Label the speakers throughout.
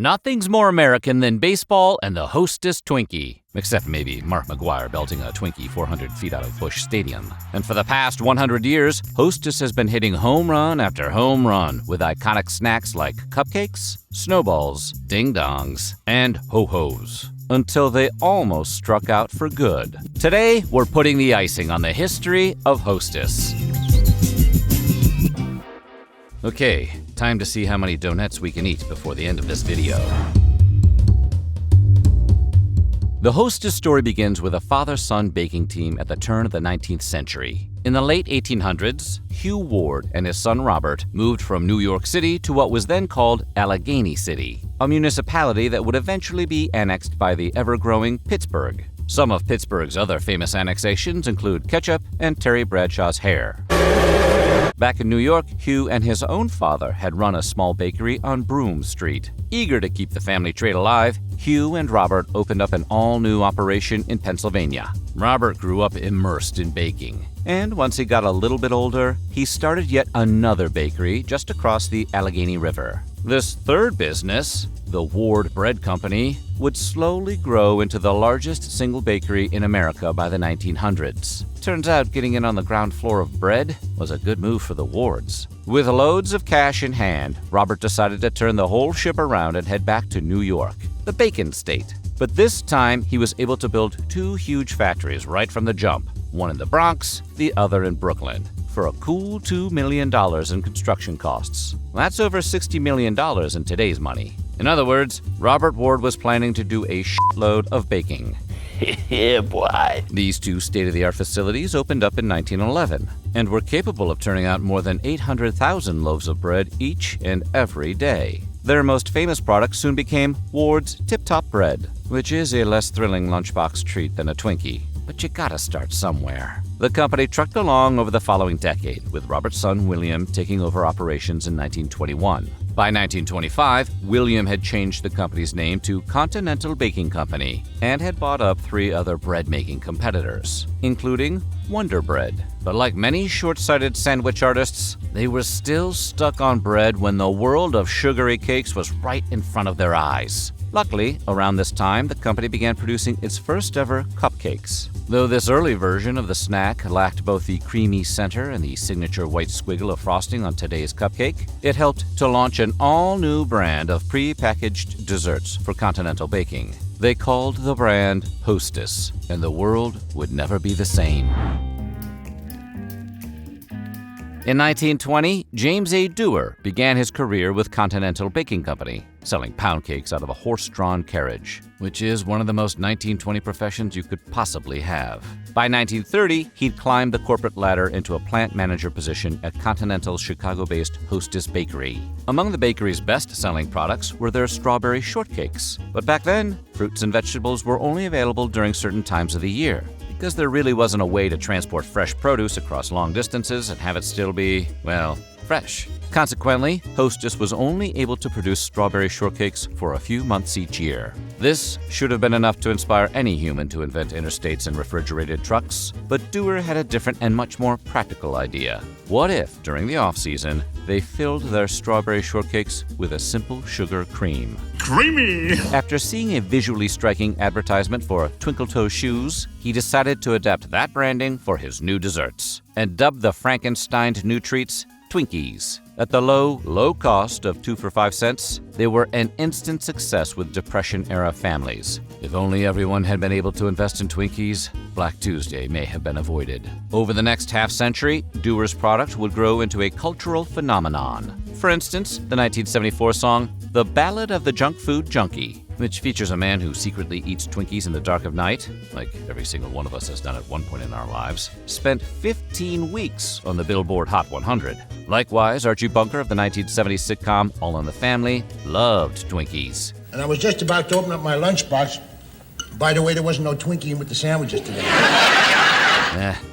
Speaker 1: Nothing's more American than baseball and the Hostess Twinkie. Except maybe Mark McGwire belting a Twinkie 400 feet out of Busch Stadium. And for the past 100 years, Hostess has been hitting home run after home run with iconic snacks like cupcakes, snowballs, ding-dongs, and ho-hos. Until they almost struck out for good. Today, we're putting the icing on the history of Hostess. Okay, time to see how many donuts we can eat before the end of this video. The Hostess story begins with a father-son baking team at the turn of the 19th century. In the late 1800s, Hugh Ward and his son Robert moved from New York City to what was then called Allegheny City, a municipality that would eventually be annexed by the ever-growing Pittsburgh. Some of Pittsburgh's other famous annexations include Ketchup and Terry Bradshaw's hair. Back in New York, Hugh and his own father had run a small bakery on Broome Street. Eager to keep the family trade alive, Hugh and Robert opened up an all-new operation in Pennsylvania. Robert grew up immersed in baking, and once he got a little bit older, he started yet another bakery just across the Allegheny River. This third business, the Ward Bread Company, would slowly grow into the largest single bakery in America by the 1900s. Turns out getting in on the ground floor of bread was a good move for the Wards. With loads of cash in hand, Robert decided to turn the whole ship around and head back to New York, the Bacon State. But this time, he was able to build two huge factories right from the jump, one in the Bronx, the other in Brooklyn, for a cool $2 million in construction costs. That's over $60 million in today's money. In other words, Robert Ward was planning to do a shitload of baking.
Speaker 2: Yeah, boy.
Speaker 1: These two state-of-the-art facilities opened up in 1911 and were capable of turning out more than 800,000 loaves of bread each and every day. Their most famous product soon became Ward's Tip Top Bread, which is a less thrilling lunchbox treat than a Twinkie. But you gotta start somewhere. The company trucked along over the following decade, with Robert's son William taking over operations in 1921. By 1925, William had changed the company's name to Continental Baking Company and had bought up 3 other bread-making competitors, including Wonder Bread. But like many short-sighted sandwich artists, they were still stuck on bread when the world of sugary cakes was right in front of their eyes. Luckily, around this time, the company began producing its first ever cupcakes. Though this early version of the snack lacked both the creamy center and the signature white squiggle of frosting on today's cupcake, it helped to launch an all-new brand of pre-packaged desserts for continental baking. They called the brand Hostess, and the world would never be the same. In 1920, James A. Dewar began his career with Continental Baking Company, selling pound cakes out of a horse-drawn carriage, which is one of the most 1920 professions you could possibly have. By 1930, he'd climbed the corporate ladder into a plant manager position at Continental's Chicago-based Hostess Bakery. Among the bakery's best-selling products were their strawberry shortcakes. But back then, fruits and vegetables were only available during certain times of the year, because there really wasn't a way to transport fresh produce across long distances and have it still be, well, fresh. Consequently, Hostess was only able to produce strawberry shortcakes for a few months each year. This should have been enough to inspire any human to invent interstates and refrigerated trucks, but Dewar had a different and much more practical idea. What if, during the off-season, they filled their strawberry shortcakes with a simple sugar cream?
Speaker 2: Creamy!
Speaker 1: After seeing a visually striking advertisement for Twinkle Toe shoes, he decided to adapt that branding for his new desserts, and dubbed the Frankensteined new treats Twinkies. At the low cost of 2 for 5 cents, they were an instant success with Depression-era families. If only everyone had been able to invest in Twinkies, Black Tuesday may have been avoided. Over the next half-century, Dewar's product would grow into a cultural phenomenon. For instance, the 1974 song The Ballad of the Junk Food Junkie, which features a man who secretly eats Twinkies in the dark of night, like every single one of us has done at one point in our lives, spent 15 weeks on the Billboard Hot 100. Likewise, Archie Bunker of the 1970s sitcom All in the Family loved Twinkies.
Speaker 3: And I was just about to open up my lunchbox. By the way, there wasn't no Twinkie in with the sandwiches today.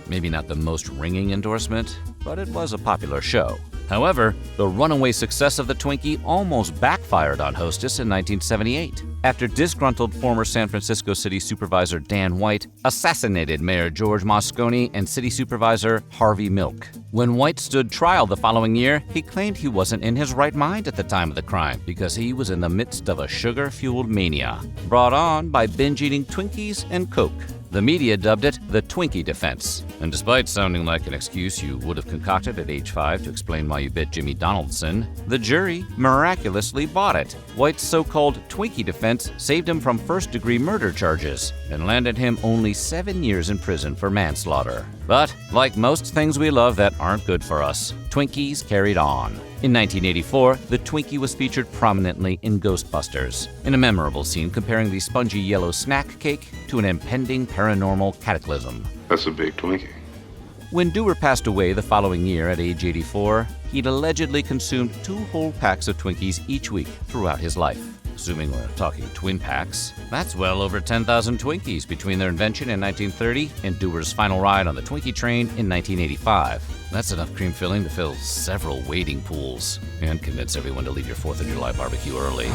Speaker 1: Maybe not the most ringing endorsement, but it was a popular show. However, the runaway success of the Twinkie almost backfired on Hostess in 1978, after disgruntled former San Francisco City Supervisor Dan White assassinated Mayor George Moscone and City Supervisor Harvey Milk. When White stood trial the following year, he claimed he wasn't in his right mind at the time of the crime because he was in the midst of a sugar-fueled mania, brought on by binge-eating Twinkies and Coke. The media dubbed it the Twinkie defense, and despite sounding like an excuse you would have concocted at age 5 to explain why you bit Jimmy Donaldson, the jury miraculously bought it. White's so-called Twinkie defense saved him from first-degree murder charges and landed him only 7 years in prison for manslaughter. But, like most things we love that aren't good for us, Twinkies carried on. In 1984, the Twinkie was featured prominently in Ghostbusters, in a memorable scene comparing the spongy yellow snack cake to an impending paranormal cataclysm.
Speaker 4: That's a big Twinkie.
Speaker 1: When Dewar passed away the following year at age 84, he'd allegedly consumed 2 whole packs of Twinkies each week throughout his life. Assuming we're talking twin packs, that's well over 10,000 Twinkies between their invention in 1930 and Dewar's final ride on the Twinkie train in 1985. That's enough cream filling to fill several wading pools and convince everyone to leave your 4th of July barbecue early.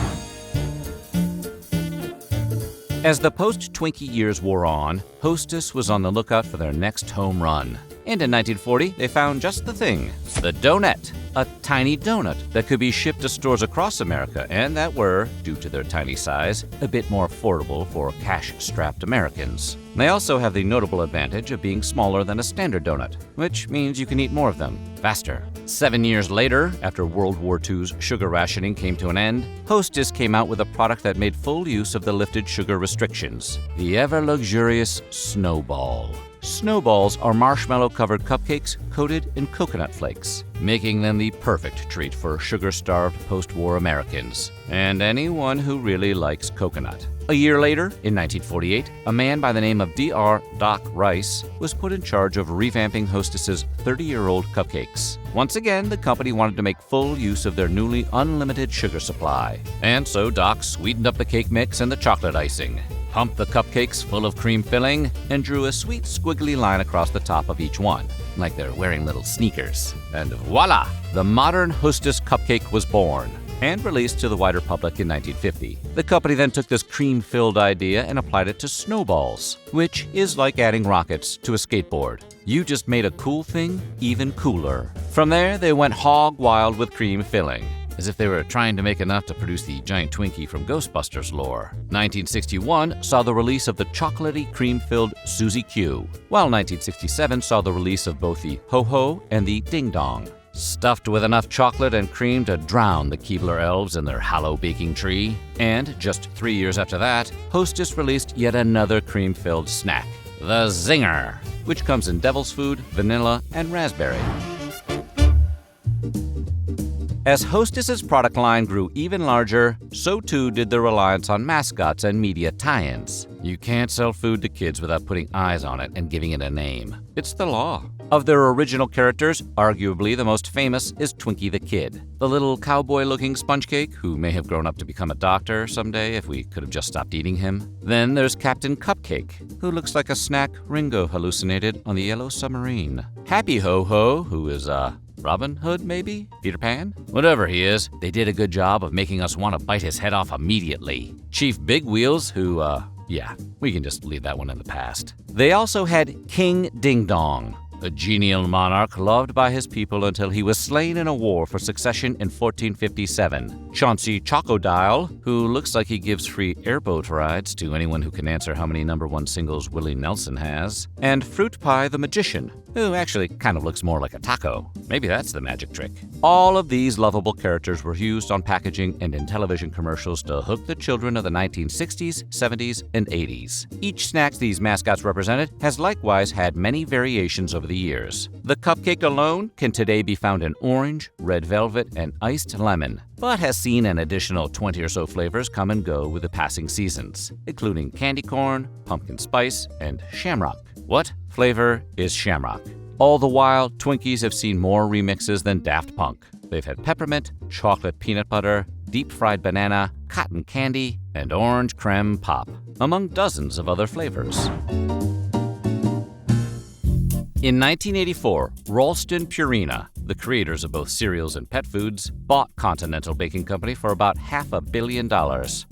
Speaker 1: As the post-Twinkie years wore on, Hostess was on the lookout for their next home run. And in 1940, they found just the thing, the donut, a tiny donut that could be shipped to stores across America and that were, due to their tiny size, a bit more affordable for cash-strapped Americans. They also have the notable advantage of being smaller than a standard donut, which means you can eat more of them faster. 7 years later, after World War II's sugar rationing came to an end, Hostess came out with a product that made full use of the lifted sugar restrictions, the ever-luxurious Snowball. Snowballs are marshmallow-covered cupcakes coated in coconut flakes, making them the perfect treat for sugar-starved post-war Americans, and anyone who really likes coconut. A year later, in 1948, a man by the name of Dr. Doc Rice was put in charge of revamping Hostess's 30-year-old cupcakes. Once again, the company wanted to make full use of their newly unlimited sugar supply, and so Doc sweetened up the cake mix and the chocolate icing, pumped the cupcakes full of cream filling, and drew a sweet squiggly line across the top of each one, like they're wearing little sneakers. And voila! The modern Hostess cupcake was born and released to the wider public in 1950. The company then took this cream-filled idea and applied it to snowballs, which is like adding rockets to a skateboard. You just made a cool thing even cooler. From there, they went hog wild with cream filling, as if they were trying to make enough to produce the giant Twinkie from Ghostbusters lore. 1961 saw the release of the chocolatey cream-filled Suzy Q, while 1967 saw the release of both the Ho-Ho and the Ding Dong. Stuffed with enough chocolate and cream to drown the Keebler elves in their hollow baking tree. And just 3 years after that, Hostess released yet another cream-filled snack, the Zinger, which comes in devil's food, vanilla, and raspberry. As Hostess's product line grew even larger, so too did the reliance on mascots and media tie-ins. You can't sell food to kids without putting eyes on it and giving it a name. It's the law. Of their original characters, arguably the most famous is Twinkie the Kid, the little cowboy-looking sponge cake who may have grown up to become a doctor someday if we could have just stopped eating him. Then there's Captain Cupcake, who looks like a snack Ringo hallucinated on the Yellow Submarine. Happy Ho-Ho, who is, Robin Hood, maybe? Peter Pan? Whatever he is, they did a good job of making us want to bite his head off immediately. Chief Big Wheels, who, yeah, we can just leave that one in the past. They also had King Ding Dong, a genial monarch loved by his people until he was slain in a war for succession in 1457. Chauncey Chocodile, who looks like he gives free airboat rides to anyone who can answer how many #1 singles Willie Nelson has. And Fruit Pie the Magician, who actually kind of looks more like a taco. Maybe that's the magic trick. All of these lovable characters were used on packaging and in television commercials to hook the children of the 1960s, 70s, and 80s. Each snack these mascots represented has likewise had many variations over the years. The cupcake alone can today be found in orange, red velvet, and iced lemon, but has seen an additional 20 or so flavors come and go with the passing seasons, including candy corn, pumpkin spice, and shamrock. What flavor is shamrock? All the while, Twinkies have seen more remixes than Daft Punk. They've had peppermint, chocolate peanut butter, deep-fried banana, cotton candy, and orange creme pop, among dozens of other flavors. In 1984, Ralston Purina, the creators of both cereals and pet foods, bought Continental Baking Company for about $500 million,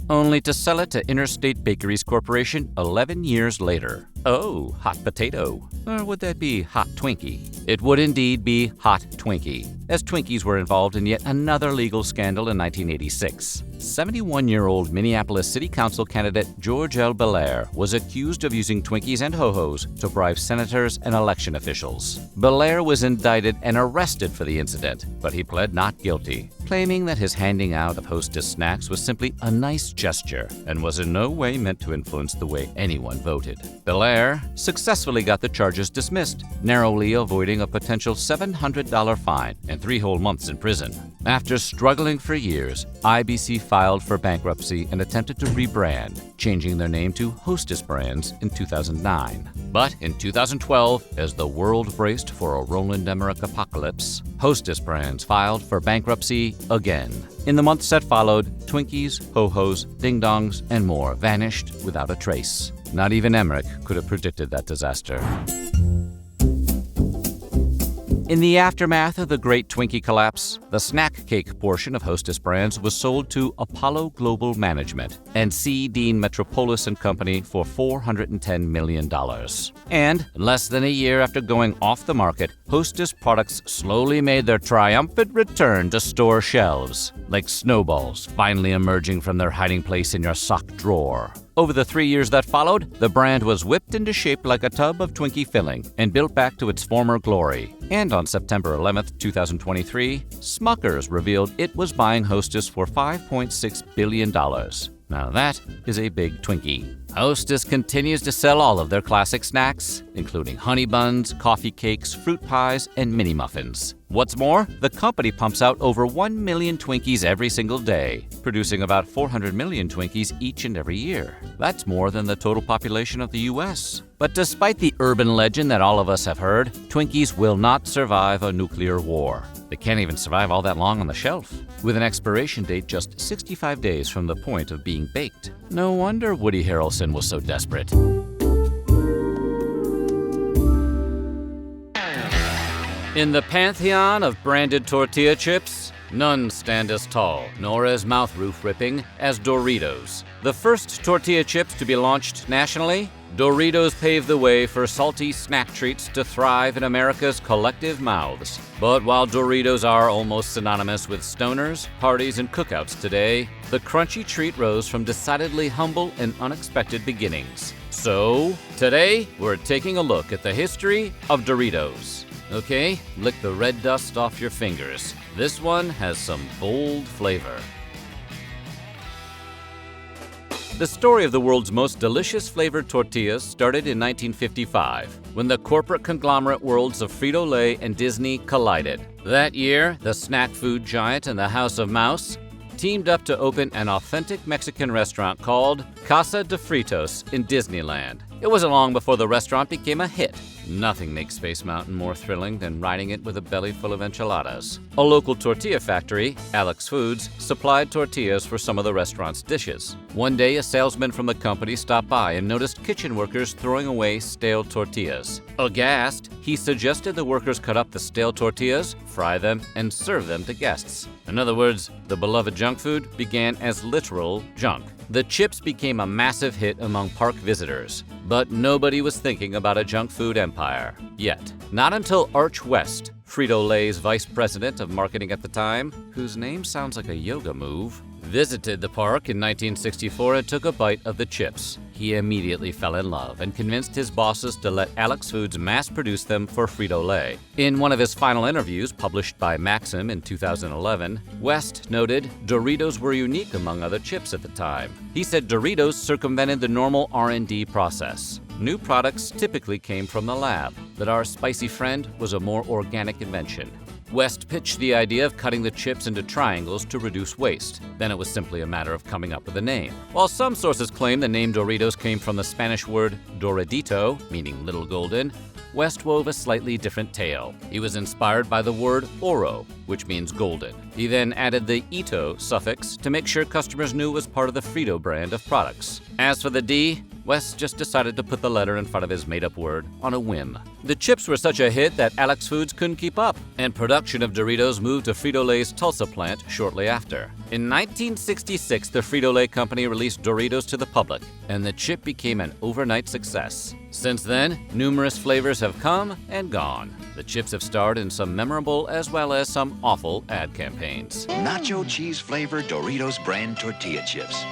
Speaker 1: only to sell it to Interstate Bakeries Corporation 11 years later. Oh, hot potato. Or would that be hot Twinkie? It would indeed be hot Twinkie, as Twinkies were involved in yet another legal scandal in 1986. 71-year-old Minneapolis City Council candidate George L. Belair was accused of using Twinkies and Ho-Hos to bribe senators and election officials. Belair was indicted and arrested for the incident, but he pled not guilty, claiming that his handing out of Hostess snacks was simply a nice gesture and was in no way meant to influence the way anyone voted. Belair successfully got the charges dismissed, narrowly avoiding a potential $700 fine and 3 whole months in prison. After struggling for years, IBC filed for bankruptcy and attempted to rebrand, changing their name to Hostess Brands in 2009. But in 2012, as the world braced for a Roland Emmerich apocalypse, Hostess Brands filed for bankruptcy again. In the months that followed, Twinkies, Ho-Hos, Ding Dongs, and more vanished without a trace. Not even Emmerich could have predicted that disaster. In the aftermath of the Great Twinkie collapse, the snack cake portion of Hostess Brands was sold to Apollo Global Management and C. Dean Metropolis & Company for $410 million. And less than a year after going off the market, Hostess products slowly made their triumphant return to store shelves, like snowballs finally emerging from their hiding place in your sock drawer. Over the 3 years that followed, the brand was whipped into shape like a tub of Twinkie filling and built back to its former glory. And on September 11, 2023, Smucker's revealed it was buying Hostess for $5.6 billion. Now that is a big Twinkie. Hostess continues to sell all of their classic snacks, including honey buns, coffee cakes, fruit pies, and mini muffins. What's more, the company pumps out over 1 million Twinkies every single day, producing about 400 million Twinkies each and every year. That's more than the total population of the U.S. But despite the urban legend that all of us have heard, Twinkies will not survive a nuclear war. They can't even survive all that long on the shelf, with an expiration date just 65 days from the point of being baked. No wonder Woody Harrelson was so desperate. In the pantheon of branded tortilla chips, none stand as tall, nor as mouth-roof ripping, as Doritos. The first tortilla chips to be launched nationally, Doritos paved the way for salty snack treats to thrive in America's collective mouths. But while Doritos are almost synonymous with stoners, parties, and cookouts today, the crunchy treat rose from decidedly humble and unexpected beginnings. So, today, we're taking a look at the history of Doritos. Okay, lick the red dust off your fingers. This one has some bold flavor. The story of the world's most delicious flavored tortillas started in 1955, when the corporate conglomerate worlds of Frito-Lay and Disney collided. That year, the snack food giant and the House of Mouse teamed up to open an authentic Mexican restaurant called Casa de Fritos in Disneyland. It wasn't long before the restaurant became a hit. Nothing makes Space Mountain more thrilling than riding it with a belly full of enchiladas. A local tortilla factory, Alex Foods, supplied tortillas for some of the restaurant's dishes. One day, a salesman from the company stopped by and noticed kitchen workers throwing away stale tortillas. Aghast, he suggested the workers cut up the stale tortillas, fry them, and serve them to guests. In other words, the beloved junk food began as literal junk. The chips became a massive hit among park visitors, but nobody was thinking about a junk food empire yet. Not until Arch West, Frito-Lay's vice president of marketing at the time, whose name sounds like a yoga move, visited the park in 1964 and took a bite of the chips. He immediately fell in love and convinced his bosses to let Alex Foods mass-produce them for Frito-Lay. In one of his final interviews, published by Maxim in 2011, West noted Doritos were unique among other chips at the time. He said Doritos circumvented the normal R&D process. New products typically came from the lab, but our spicy friend was a more organic invention. West pitched the idea of cutting the chips into triangles to reduce waste. Then it was simply a matter of coming up with a name. While some sources claim the name Doritos came from the Spanish word Doradito, meaning little golden, West wove a slightly different tale. He was inspired by the word Oro, which means golden. He then added the ito suffix to make sure customers knew it was part of the Frito brand of products. As for the D, West just decided to put the letter in front of his made-up word on a whim. The chips were such a hit that Alex Foods couldn't keep up, and production of Doritos moved to Frito-Lay's Tulsa plant shortly after. In 1966, the Frito-Lay company released Doritos to the public, and the chip became an overnight success. Since then, numerous flavors have come and gone. The chips have starred in some memorable as well as some awful ad campaigns.
Speaker 4: Nacho cheese-flavored Doritos brand tortilla chips.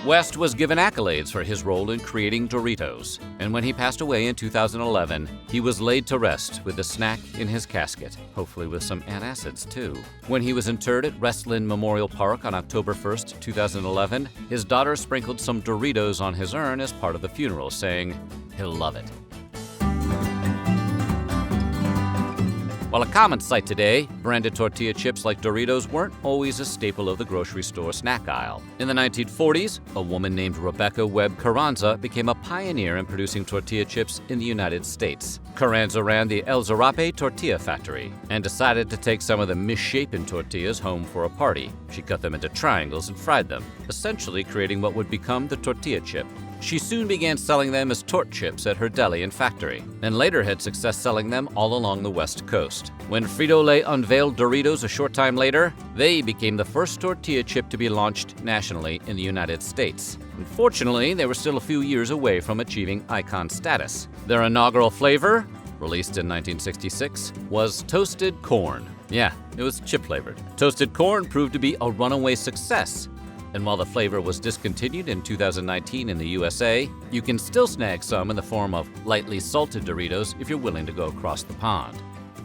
Speaker 1: West was given accolades for his role in creating Doritos, and when he passed away in 2011, he was laid to rest with the snack in his casket, hopefully with some antacids too. When he was interred at Westland Memorial Park on October 1st, 2011, his daughter sprinkled some Doritos on his urn as part of the funeral, saying, "He'll love it." While a common sight today, branded tortilla chips like Doritos weren't always a staple of the grocery store snack aisle. In the 1940s, a woman named Rebecca Webb Carranza became a pioneer in producing tortilla chips in the United States. Carranza ran the El Zarape Tortilla Factory and decided to take some of the misshapen tortillas home for a party. She cut them into triangles and fried them, essentially creating what would become the tortilla chip. She soon began selling them as tort chips at her deli and factory, and later had success selling them all along the West Coast. When Frito-Lay unveiled Doritos a short time later, they became the first tortilla chip to be launched nationally in the United States. Unfortunately, they were still a few years away from achieving icon status. Their inaugural flavor, released in 1966, was toasted corn. Yeah, it was chip-flavored. Toasted corn proved to be a runaway success. And while the flavor was discontinued in 2019 in the USA, you can still snag some in the form of lightly salted Doritos if you're willing to go across the pond.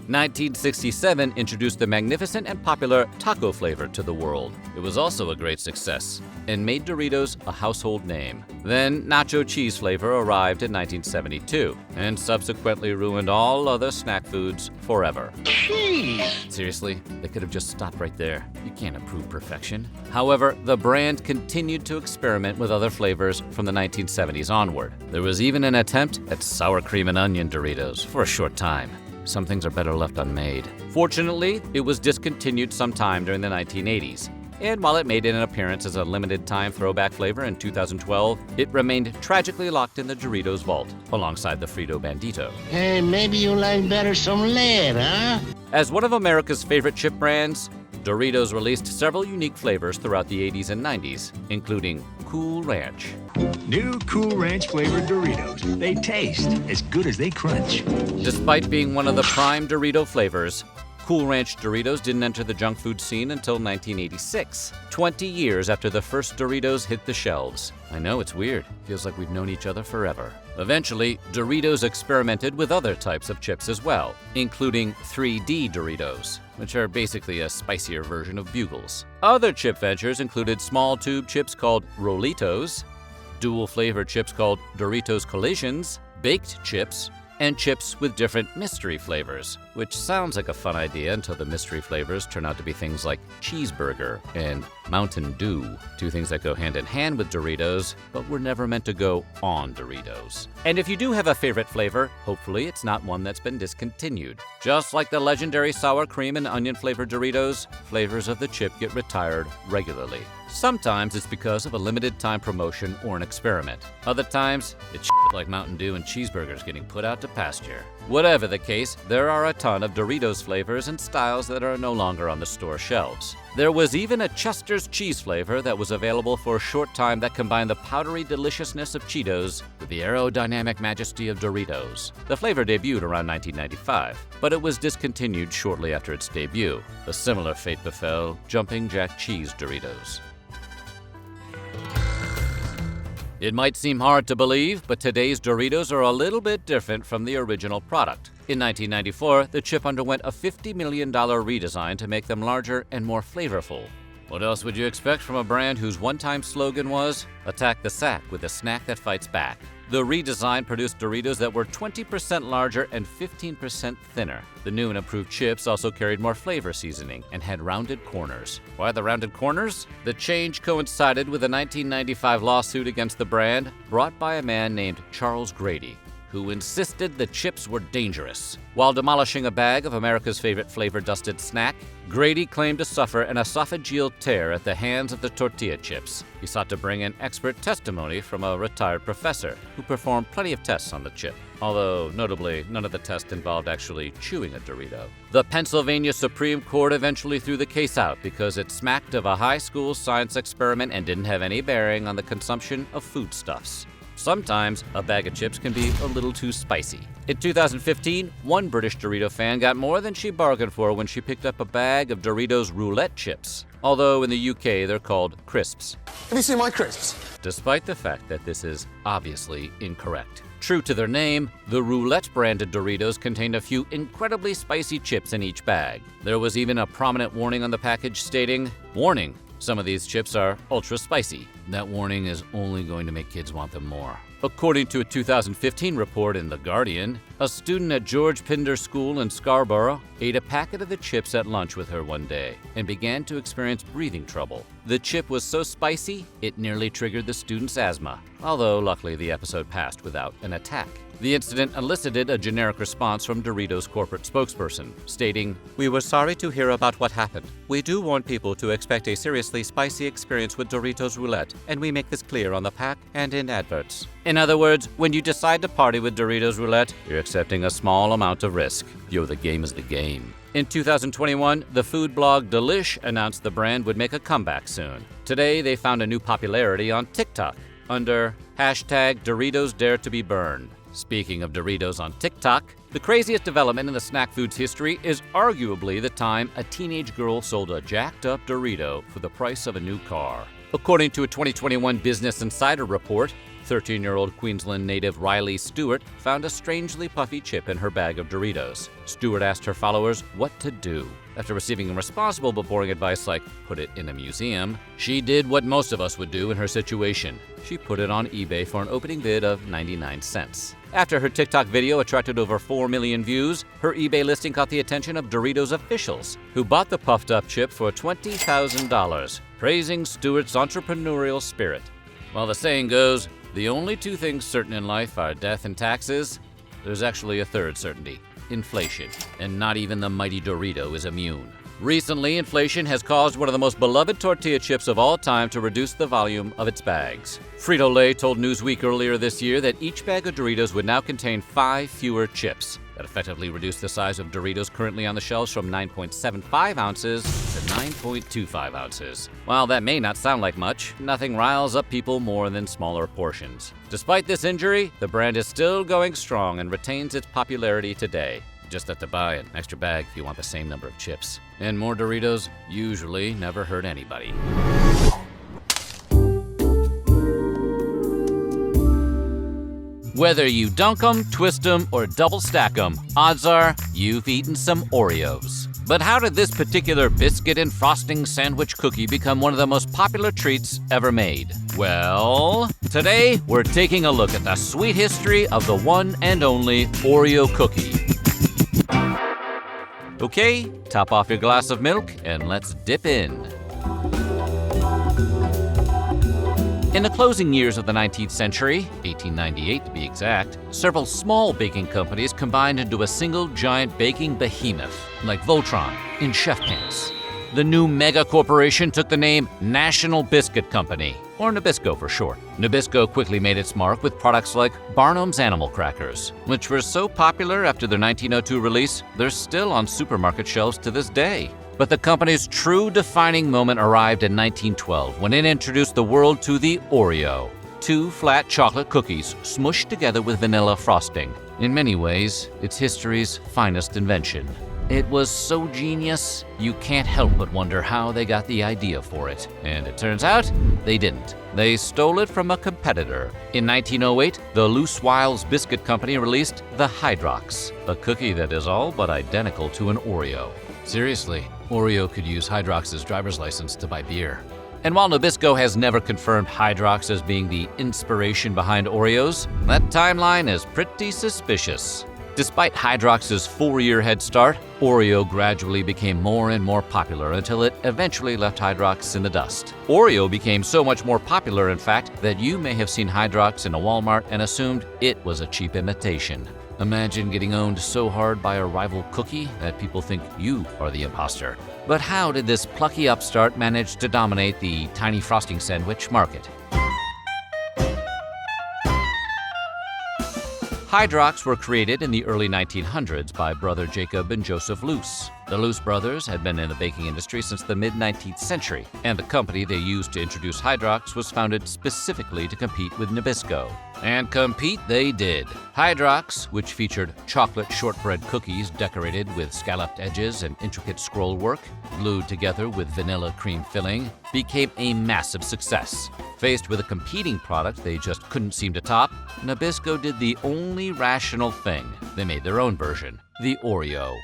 Speaker 1: 1967 introduced the magnificent and popular taco flavor to the world. It was also a great success and made Doritos a household name. Then nacho cheese flavor arrived in 1972 and subsequently ruined all other snack foods forever.
Speaker 2: Cheese!
Speaker 1: Seriously, they could have just stopped right there. You can't improve perfection. However, the brand continued to experiment with other flavors from the 1970s onward. There was even an attempt at sour cream and onion Doritos for a short time. Some things are better left unmade. Fortunately, it was discontinued sometime during the 1980s. And while it made an appearance as a limited-time throwback flavor in 2012, it remained tragically locked in the Doritos vault, alongside the Frito Bandito.
Speaker 2: Hey, maybe you like better some lead, huh?
Speaker 1: As one of America's favorite chip brands, Doritos released several unique flavors throughout the 80s and 90s, including Cool Ranch.
Speaker 5: New Cool Ranch flavored Doritos. They taste as good as they crunch.
Speaker 1: Despite being one of the prime Dorito flavors, Cool Ranch Doritos didn't enter the junk food scene until 1986, 20 years after the first Doritos hit the shelves. I know, it's weird. Feels like we've known each other forever. Eventually, Doritos experimented with other types of chips as well, including 3D Doritos, which are basically a spicier version of Bugles. Other chip ventures included small tube chips called Rolitos, dual flavored chips called Doritos Collisions, baked chips, and chips with different mystery flavors, which sounds like a fun idea until the mystery flavors turn out to be things like cheeseburger and Mountain Dew, two things that go hand in hand with Doritos, but were never meant to go on Doritos. And if you do have a favorite flavor, hopefully it's not one that's been discontinued. Just like the legendary sour cream and onion flavored Doritos, flavors of the chip get retired regularly. Sometimes it's because of a limited time promotion or an experiment. Other times, it's like Mountain Dew and cheeseburgers getting put out to pasture. Whatever the case, there are a ton of Doritos flavors and styles that are no longer on the store shelves. There was even a Chester's cheese flavor that was available for a short time that combined the powdery deliciousness of Cheetos with the aerodynamic majesty of Doritos. The flavor debuted around 1995, but it was discontinued shortly after its debut. A similar fate befell Jumping Jack Cheese Doritos. It might seem hard to believe, but today's Doritos are a little bit different from the original product. In 1994, the chip underwent a $50 million redesign to make them larger and more flavorful. What else would you expect from a brand whose one-time slogan was, "Attack the sack with a snack that fights back"? The redesign produced Doritos that were 20% larger and 15% thinner. The new and improved chips also carried more flavor seasoning and had rounded corners. Why the rounded corners? The change coincided with a 1995 lawsuit against the brand brought by a man named Charles Grady, who insisted the chips were dangerous. While demolishing a bag of America's favorite flavor-dusted snack, Grady claimed to suffer an esophageal tear at the hands of the tortilla chips. He sought to bring in expert testimony from a retired professor who performed plenty of tests on the chip, although notably none of the tests involved actually chewing a Dorito. The Pennsylvania Supreme Court eventually threw the case out because it smacked of a high school science experiment and didn't have any bearing on the consumption of foodstuffs. Sometimes a bag of chips can be a little too spicy. In 2015, one British Dorito fan got more than she bargained for when she picked up a bag of Doritos roulette chips, although in the UK they're called crisps.
Speaker 6: Have you seen my crisps?
Speaker 1: Despite the fact that this is obviously incorrect. True to their name, the roulette-branded Doritos contained a few incredibly spicy chips in each bag. There was even a prominent warning on the package stating, "Warning, some of these chips are ultra spicy." That warning is only going to make kids want them more. According to a 2015 report in The Guardian, a student at George Pindar School in Scarborough ate a packet of the chips at lunch with her one day and began to experience breathing trouble. The chip was so spicy, it nearly triggered the student's asthma, although luckily the episode passed without an attack. The incident elicited a generic response from Doritos' corporate spokesperson, stating, "We were sorry to hear about what happened. We do warn people to expect a seriously spicy experience with Doritos Roulette, and we make this clear on the pack and in adverts." In other words, when you decide to party with Doritos Roulette, you're accepting a small amount of risk. Yo, the game is the game. In 2021, the food blog Delish announced the brand would make a comeback soon. Today, they found a new popularity on TikTok under #Doritos Dare to be Burned. Speaking of Doritos on TikTok, the craziest development in the snack food's history is arguably the time a teenage girl sold a jacked-up Dorito for the price of a new car. According to a 2021 Business Insider report, 13-year-old Queensland native Riley Stewart found a strangely puffy chip in her bag of Doritos. Stewart asked her followers what to do. After receiving irresponsible but boring advice like put it in a museum, she did what most of us would do in her situation. She put it on eBay for an opening bid of 99 cents. After her TikTok video attracted over 4 million views, her eBay listing caught the attention of Doritos officials, who bought the puffed-up chip for $20,000, praising Stewart's entrepreneurial spirit. Well, the saying goes, the only two things certain in life are death and taxes. There's actually a third certainty: inflation. And not even the mighty Dorito is immune. Recently, inflation has caused one of the most beloved tortilla chips of all time to reduce the volume of its bags. Frito-Lay told Newsweek earlier this year that each bag of Doritos would now contain 5 fewer chips. That effectively reduced the size of Doritos currently on the shelves from 9.75 ounces to 9.25 ounces. While that may not sound like much, nothing riles up people more than smaller portions. Despite this injury, the brand is still going strong and retains its popularity today. You just have to buy an extra bag if you want the same number of chips. And more Doritos usually never hurt anybody. Whether you dunk 'em, twist 'em, or double stack 'em, odds are you've eaten some Oreos. But how did this particular biscuit and frosting sandwich cookie become one of the most popular treats ever made? Well, today we're taking a look at the sweet history of the one and only Oreo cookie. Okay, top off your glass of milk and let's dip in. In the closing years of the 19th century, 1898 to be exact, several small baking companies combined into a single giant baking behemoth, like Voltron in Chef Pants. The new mega corporation took the name National Biscuit Company, or Nabisco for short. Nabisco quickly made its mark with products like Barnum's Animal Crackers, which were so popular after their 1902 release, they're still on supermarket shelves to this day. But the company's true defining moment arrived in 1912 when it introduced the world to the Oreo, 2 flat chocolate cookies smushed together with vanilla frosting. In many ways, it's history's finest invention. It was so genius, you can't help but wonder how they got the idea for it. And it turns out, they didn't. They stole it from a competitor. In 1908, the Loose Wiles Biscuit Company released the Hydrox, a cookie that is all but identical to an Oreo. Seriously, Oreo could use Hydrox's driver's license to buy beer. And while Nabisco has never confirmed Hydrox as being the inspiration behind Oreos, that timeline is pretty suspicious. Despite Hydrox's 4-year head start, Oreo gradually became more and more popular until it eventually left Hydrox in the dust. Oreo became so much more popular, in fact, that you may have seen Hydrox in a Walmart and assumed it was a cheap imitation. Imagine getting owned so hard by a rival cookie that people think you are the imposter. But how did this plucky upstart manage to dominate the tiny frosting sandwich market? Hydrox were created in the early 1900s by brother Jacob and Joseph Luce. The Luce brothers had been in the baking industry since the mid-19th century, and the company they used to introduce Hydrox was founded specifically to compete with Nabisco. And compete they did. Hydrox, which featured chocolate shortbread cookies decorated with scalloped edges and intricate scroll work, glued together with vanilla cream filling, became a massive success. Faced with a competing product they just couldn't seem to top, Nabisco did the only rational thing. They made their own version, the Oreo.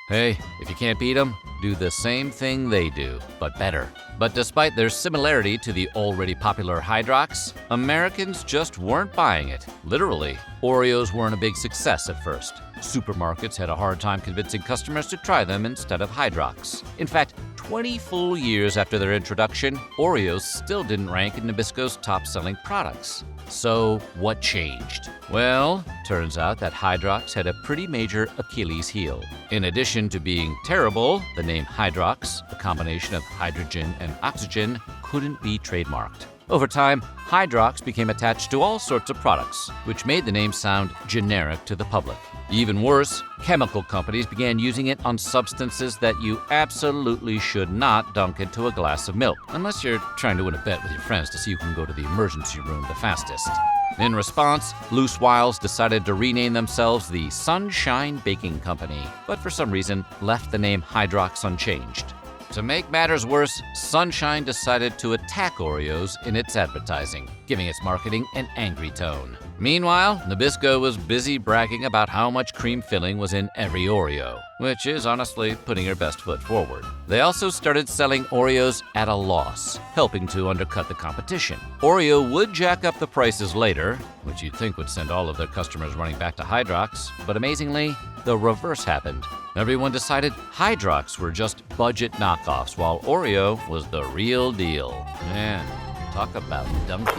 Speaker 1: Hey, if you can't beat them, do the same thing they do, but better. But despite their similarity to the already popular Hydrox, Americans just weren't buying it. Literally, Oreos weren't a big success at first. Supermarkets had a hard time convincing customers to try them instead of Hydrox. In fact, 20 full years after their introduction, Oreos still didn't rank in Nabisco's top-selling products. So, what changed? Well, turns out that Hydrox had a pretty major Achilles heel. In addition to being terrible, the name Hydrox, a combination of hydrogen and oxygen, couldn't be trademarked. Over time, Hydrox became attached to all sorts of products, which made the name sound generic to the public. Even worse, chemical companies began using it on substances that you absolutely should not dunk into a glass of milk, unless you're trying to win a bet with your friends to see who can go to the emergency room the fastest. In response, Loose Wiles decided to rename themselves the Sunshine Baking Company, but for some reason left the name Hydrox unchanged. To make matters worse, Sunshine decided to attack Oreos in its advertising, giving its marketing an angry tone. Meanwhile, Nabisco was busy bragging about how much cream filling was in every Oreo, which is honestly putting her best foot forward. They also started selling Oreos at a loss, helping to undercut the competition. Oreo would jack up the prices later, which you'd think would send all of their customers running back to Hydrox, but amazingly, the reverse happened. Everyone decided Hydrox were just budget knockoffs, while Oreo was the real deal. Man, talk about donkey.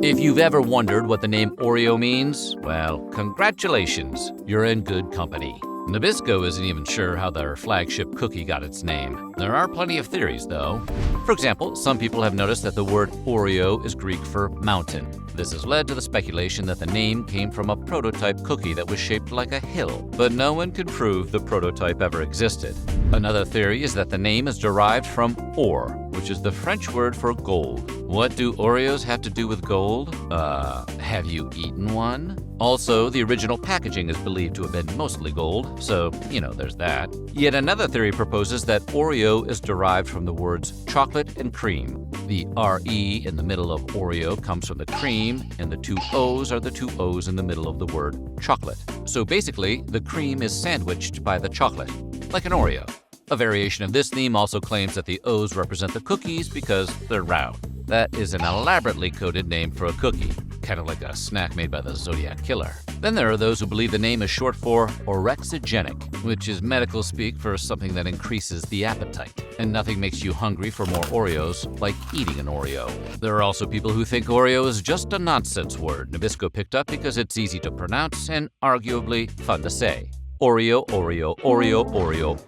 Speaker 1: If you've ever wondered what the name Oreo means, well, congratulations, you're in good company. Nabisco isn't even sure how their flagship cookie got its name. There are plenty of theories, though. For example, some people have noticed that the word Oreo is Greek for mountain. This has led to the speculation that the name came from a prototype cookie that was shaped like a hill, but no one can prove the prototype ever existed. Another theory is that the name is derived from or, which is the French word for gold. What do Oreos have to do with gold? Have you eaten one? Also, the original packaging is believed to have been mostly gold, so, there's that. Yet another theory proposes that Oreo is derived from the words chocolate and cream. The R-E in the middle of Oreo comes from the cream, and the two O's are the two O's in the middle of the word chocolate. So basically, the cream is sandwiched by the chocolate, like an Oreo. A variation of this theme also claims that the O's represent the cookies because they're round. That is an elaborately coded name for a cookie, kind of like a snack made by the Zodiac Killer. Then there are those who believe the name is short for orexigenic, which is medical speak for something that increases the appetite. And nothing makes you hungry for more Oreos like eating an Oreo. There are also people who think Oreo is just a nonsense word Nabisco picked up because it's easy to pronounce and arguably fun to say. Oreo, Oreo, Oreo, Oreo.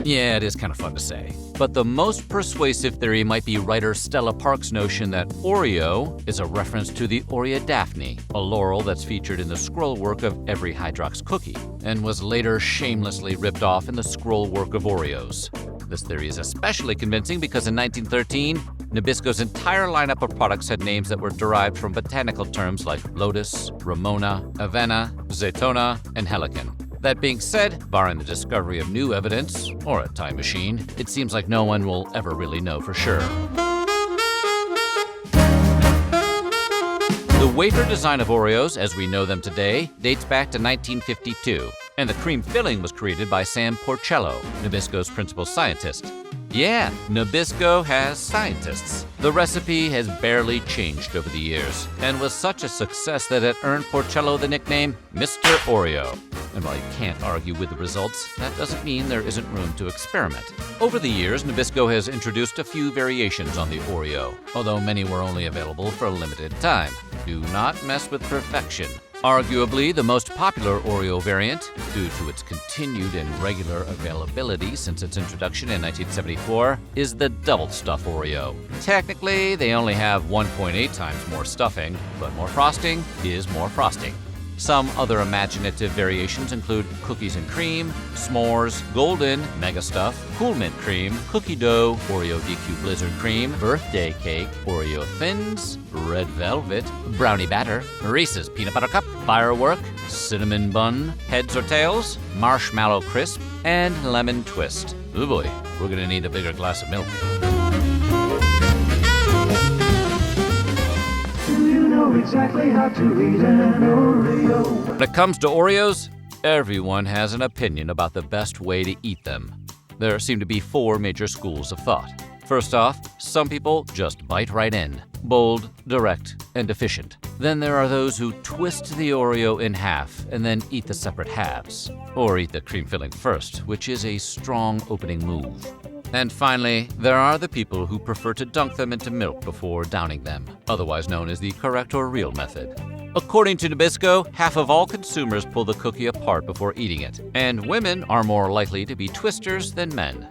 Speaker 1: Yeah, it is kind of fun to say. But the most persuasive theory might be writer Stella Park's notion that Oreo is a reference to the Oreodaphne, a laurel that's featured in the scroll work of every Hydrox cookie, and was later shamelessly ripped off in the scroll work of Oreos. This theory is especially convincing because in 1913, Nabisco's entire lineup of products had names that were derived from botanical terms like lotus, ramona, avena, zaytona, and helicon. That being said, barring the discovery of new evidence, or a time machine, it seems like no one will ever really know for sure. The wafer design of Oreos, as we know them today, dates back to 1952. And the cream filling was created by Sam Porcello, Nabisco's principal scientist. Yeah, Nabisco has scientists. The recipe has barely changed over the years, and was such a success that it earned Porcello the nickname Mr. Oreo. And while you can't argue with the results, that doesn't mean there isn't room to experiment. Over the years, Nabisco has introduced a few variations on the Oreo, although many were only available for a limited time. Do not mess with perfection. Arguably the most popular Oreo variant, due to its continued and regular availability since its introduction in 1974, is the Double Stuff Oreo. Technically, they only have 1.8 times more stuffing, but more frosting is more frosting. Some other imaginative variations include cookies and cream, s'mores, golden, mega stuff, cool mint cream, cookie dough, Oreo DQ blizzard cream, birthday cake, Oreo thins, red velvet, brownie batter, Reese's peanut butter cup, firework, cinnamon bun, heads or tails, marshmallow crisp, and lemon twist. Oh boy, we're gonna need a bigger glass of milk.
Speaker 6: Exactly how to eat an Oreo.
Speaker 1: When it comes to Oreos, everyone has an opinion about the best way to eat them. There seem to be 4 major schools of thought. First off, some people just bite right in. Bold, direct, and efficient. Then there are those who twist the Oreo in half and then eat the separate halves. Or eat the cream filling first, which is a strong opening move. And finally, there are the people who prefer to dunk them into milk before downing them, otherwise known as the correct or real method. According to Nabisco, half of all consumers pull the cookie apart before eating it, and women are more likely to be twisters than men.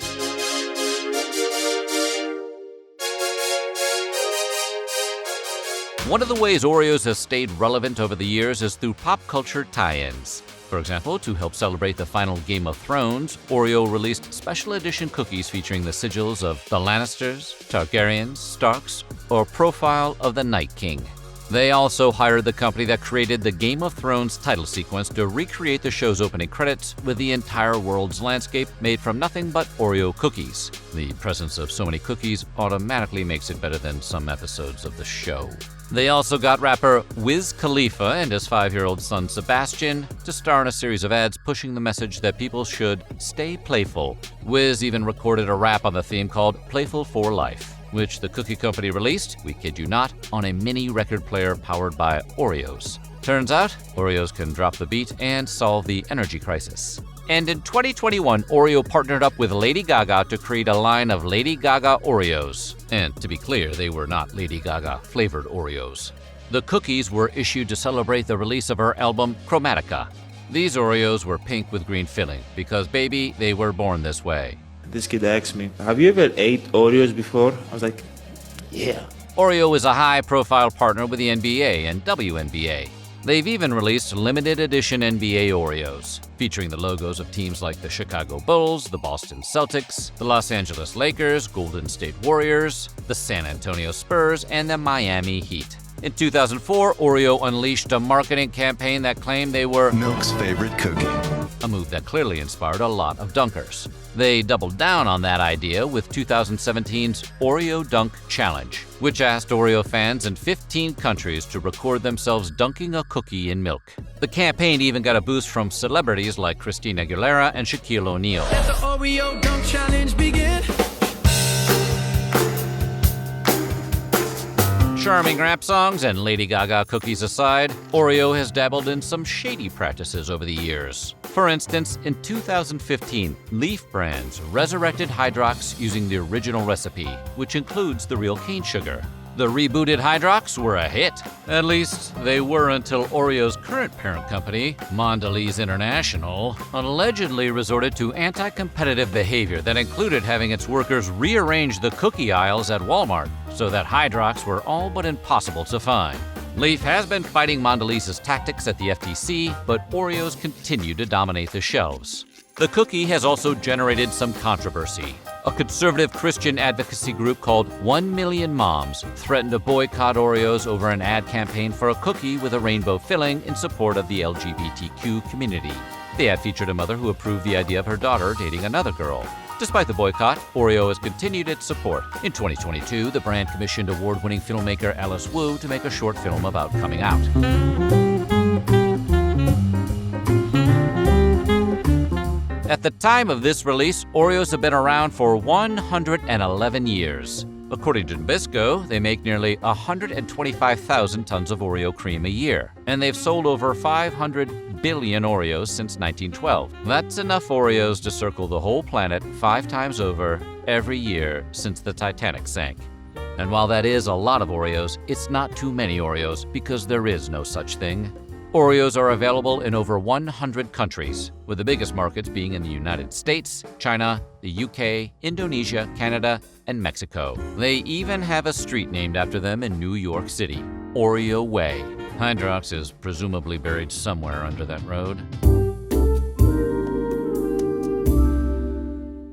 Speaker 1: One of the ways Oreos has stayed relevant over the years is through pop culture tie-ins. For example, to help celebrate the final Game of Thrones, Oreo released special edition cookies featuring the sigils of the Lannisters, Targaryens, Starks, or profile of the Night King. They also hired the company that created the Game of Thrones title sequence to recreate the show's opening credits with the entire world's landscape made from nothing but Oreo cookies. The presence of so many cookies automatically makes it better than some episodes of the show. They also got rapper Wiz Khalifa and his 5-year-old son Sebastian to star in a series of ads pushing the message that people should stay playful. Wiz even recorded a rap on the theme called Playful for Life, which the cookie company released, we kid you not, on a mini record player powered by Oreos. Turns out, Oreos can drop the beat and solve the energy crisis. And in 2021, Oreo partnered up with Lady Gaga to create a line of Lady Gaga Oreos. And to be clear, they were not Lady Gaga flavored Oreos. The cookies were issued to celebrate the release of her album Chromatica. These Oreos were pink with green filling because, baby, they were born this way.
Speaker 7: This kid asked me, have you ever ate Oreos before? I was like, yeah.
Speaker 1: Oreo is a high-profile partner with the NBA and WNBA. They've even released limited edition NBA Oreos, featuring the logos of teams like the Chicago Bulls, the Boston Celtics, the Los Angeles Lakers, Golden State Warriors, the San Antonio Spurs, and the Miami Heat. In 2004, Oreo unleashed a marketing campaign that claimed they were
Speaker 8: milk's favorite cookie,
Speaker 1: a move that clearly inspired a lot of dunkers. They doubled down on that idea with 2017's Oreo Dunk Challenge, which asked Oreo fans in 15 countries to record themselves dunking a cookie in milk. The campaign even got a boost from celebrities like Christina Aguilera and Shaquille O'Neal.
Speaker 6: Let the Oreo Dunk Challenge begin.
Speaker 1: Charming rap songs and Lady Gaga cookies aside, Oreo has dabbled in some shady practices over the years. For instance, in 2015, Leaf Brands resurrected Hydrox using the original recipe, which includes the real cane sugar. The rebooted Hydrox were a hit. At least, they were until Oreo's current parent company, Mondelez International, allegedly resorted to anti-competitive behavior that included having its workers rearrange the cookie aisles at Walmart so that Hydrox were all but impossible to find. Leaf has been fighting Mondelez's tactics at the FTC, but Oreos continue to dominate the shelves. The cookie has also generated some controversy. A conservative Christian advocacy group called 1 Million Moms threatened to boycott Oreos over an ad campaign for a cookie with a rainbow filling in support of the LGBTQ community. The ad featured a mother who approved the idea of her daughter dating another girl. Despite the boycott, Oreo has continued its support. In 2022, the brand commissioned award-winning filmmaker Alice Wu to make a short film about coming out. At the time of this release, Oreos have been around for 111 years. According to Nabisco, they make nearly 125,000 tons of Oreo cream a year, and they've sold over 500 billion Oreos since 1912. That's enough Oreos to circle the whole planet 5 times over every year since the Titanic sank. And while that is a lot of Oreos, it's not too many Oreos because there is no such thing. Oreos are available in over 100 countries, with the biggest markets being in the United States, China, the UK, Indonesia, Canada, and Mexico. They even have a street named after them in New York City, Oreo Way. Hydrox is presumably buried somewhere under that road.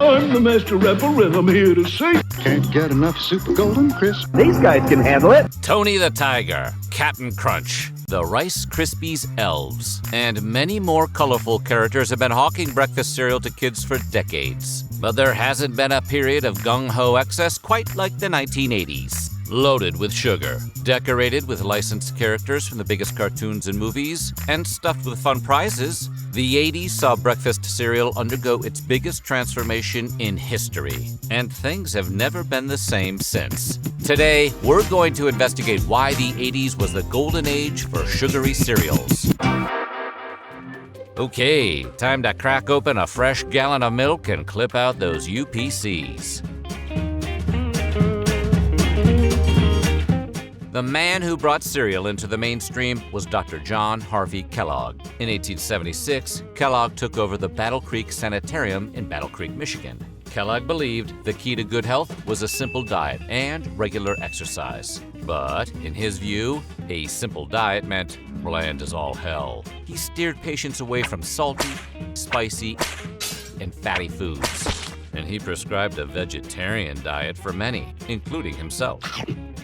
Speaker 6: I'm the master rapper and I'm here to say
Speaker 8: Can't get enough Super Golden Crisp.
Speaker 6: these guys can handle it.
Speaker 1: Tony the Tiger, Captain Crunch, the Rice Krispies Elves, and many more colorful characters have been hawking breakfast cereal to kids for decades. But there hasn't been a period of gung-ho excess quite like the 1980s. Loaded with sugar, decorated with licensed characters from the biggest cartoons and movies, and stuffed with fun prizes, the 80s saw breakfast cereal undergo its biggest transformation in history, and things have never been the same since. Today, we're going to investigate why the 80s was the golden age for sugary cereals. Okay, time to crack open a fresh gallon of milk and clip out those UPCs. The man who brought cereal into the mainstream was Dr. John Harvey Kellogg. In 1876, Kellogg took over the Battle Creek Sanitarium in Battle Creek, Michigan. Kellogg believed the key to good health was a simple diet and regular exercise. But, in his view, a simple diet meant bland as all hell. He steered patients away from salty, spicy, and fatty foods. And he prescribed a vegetarian diet for many, including himself.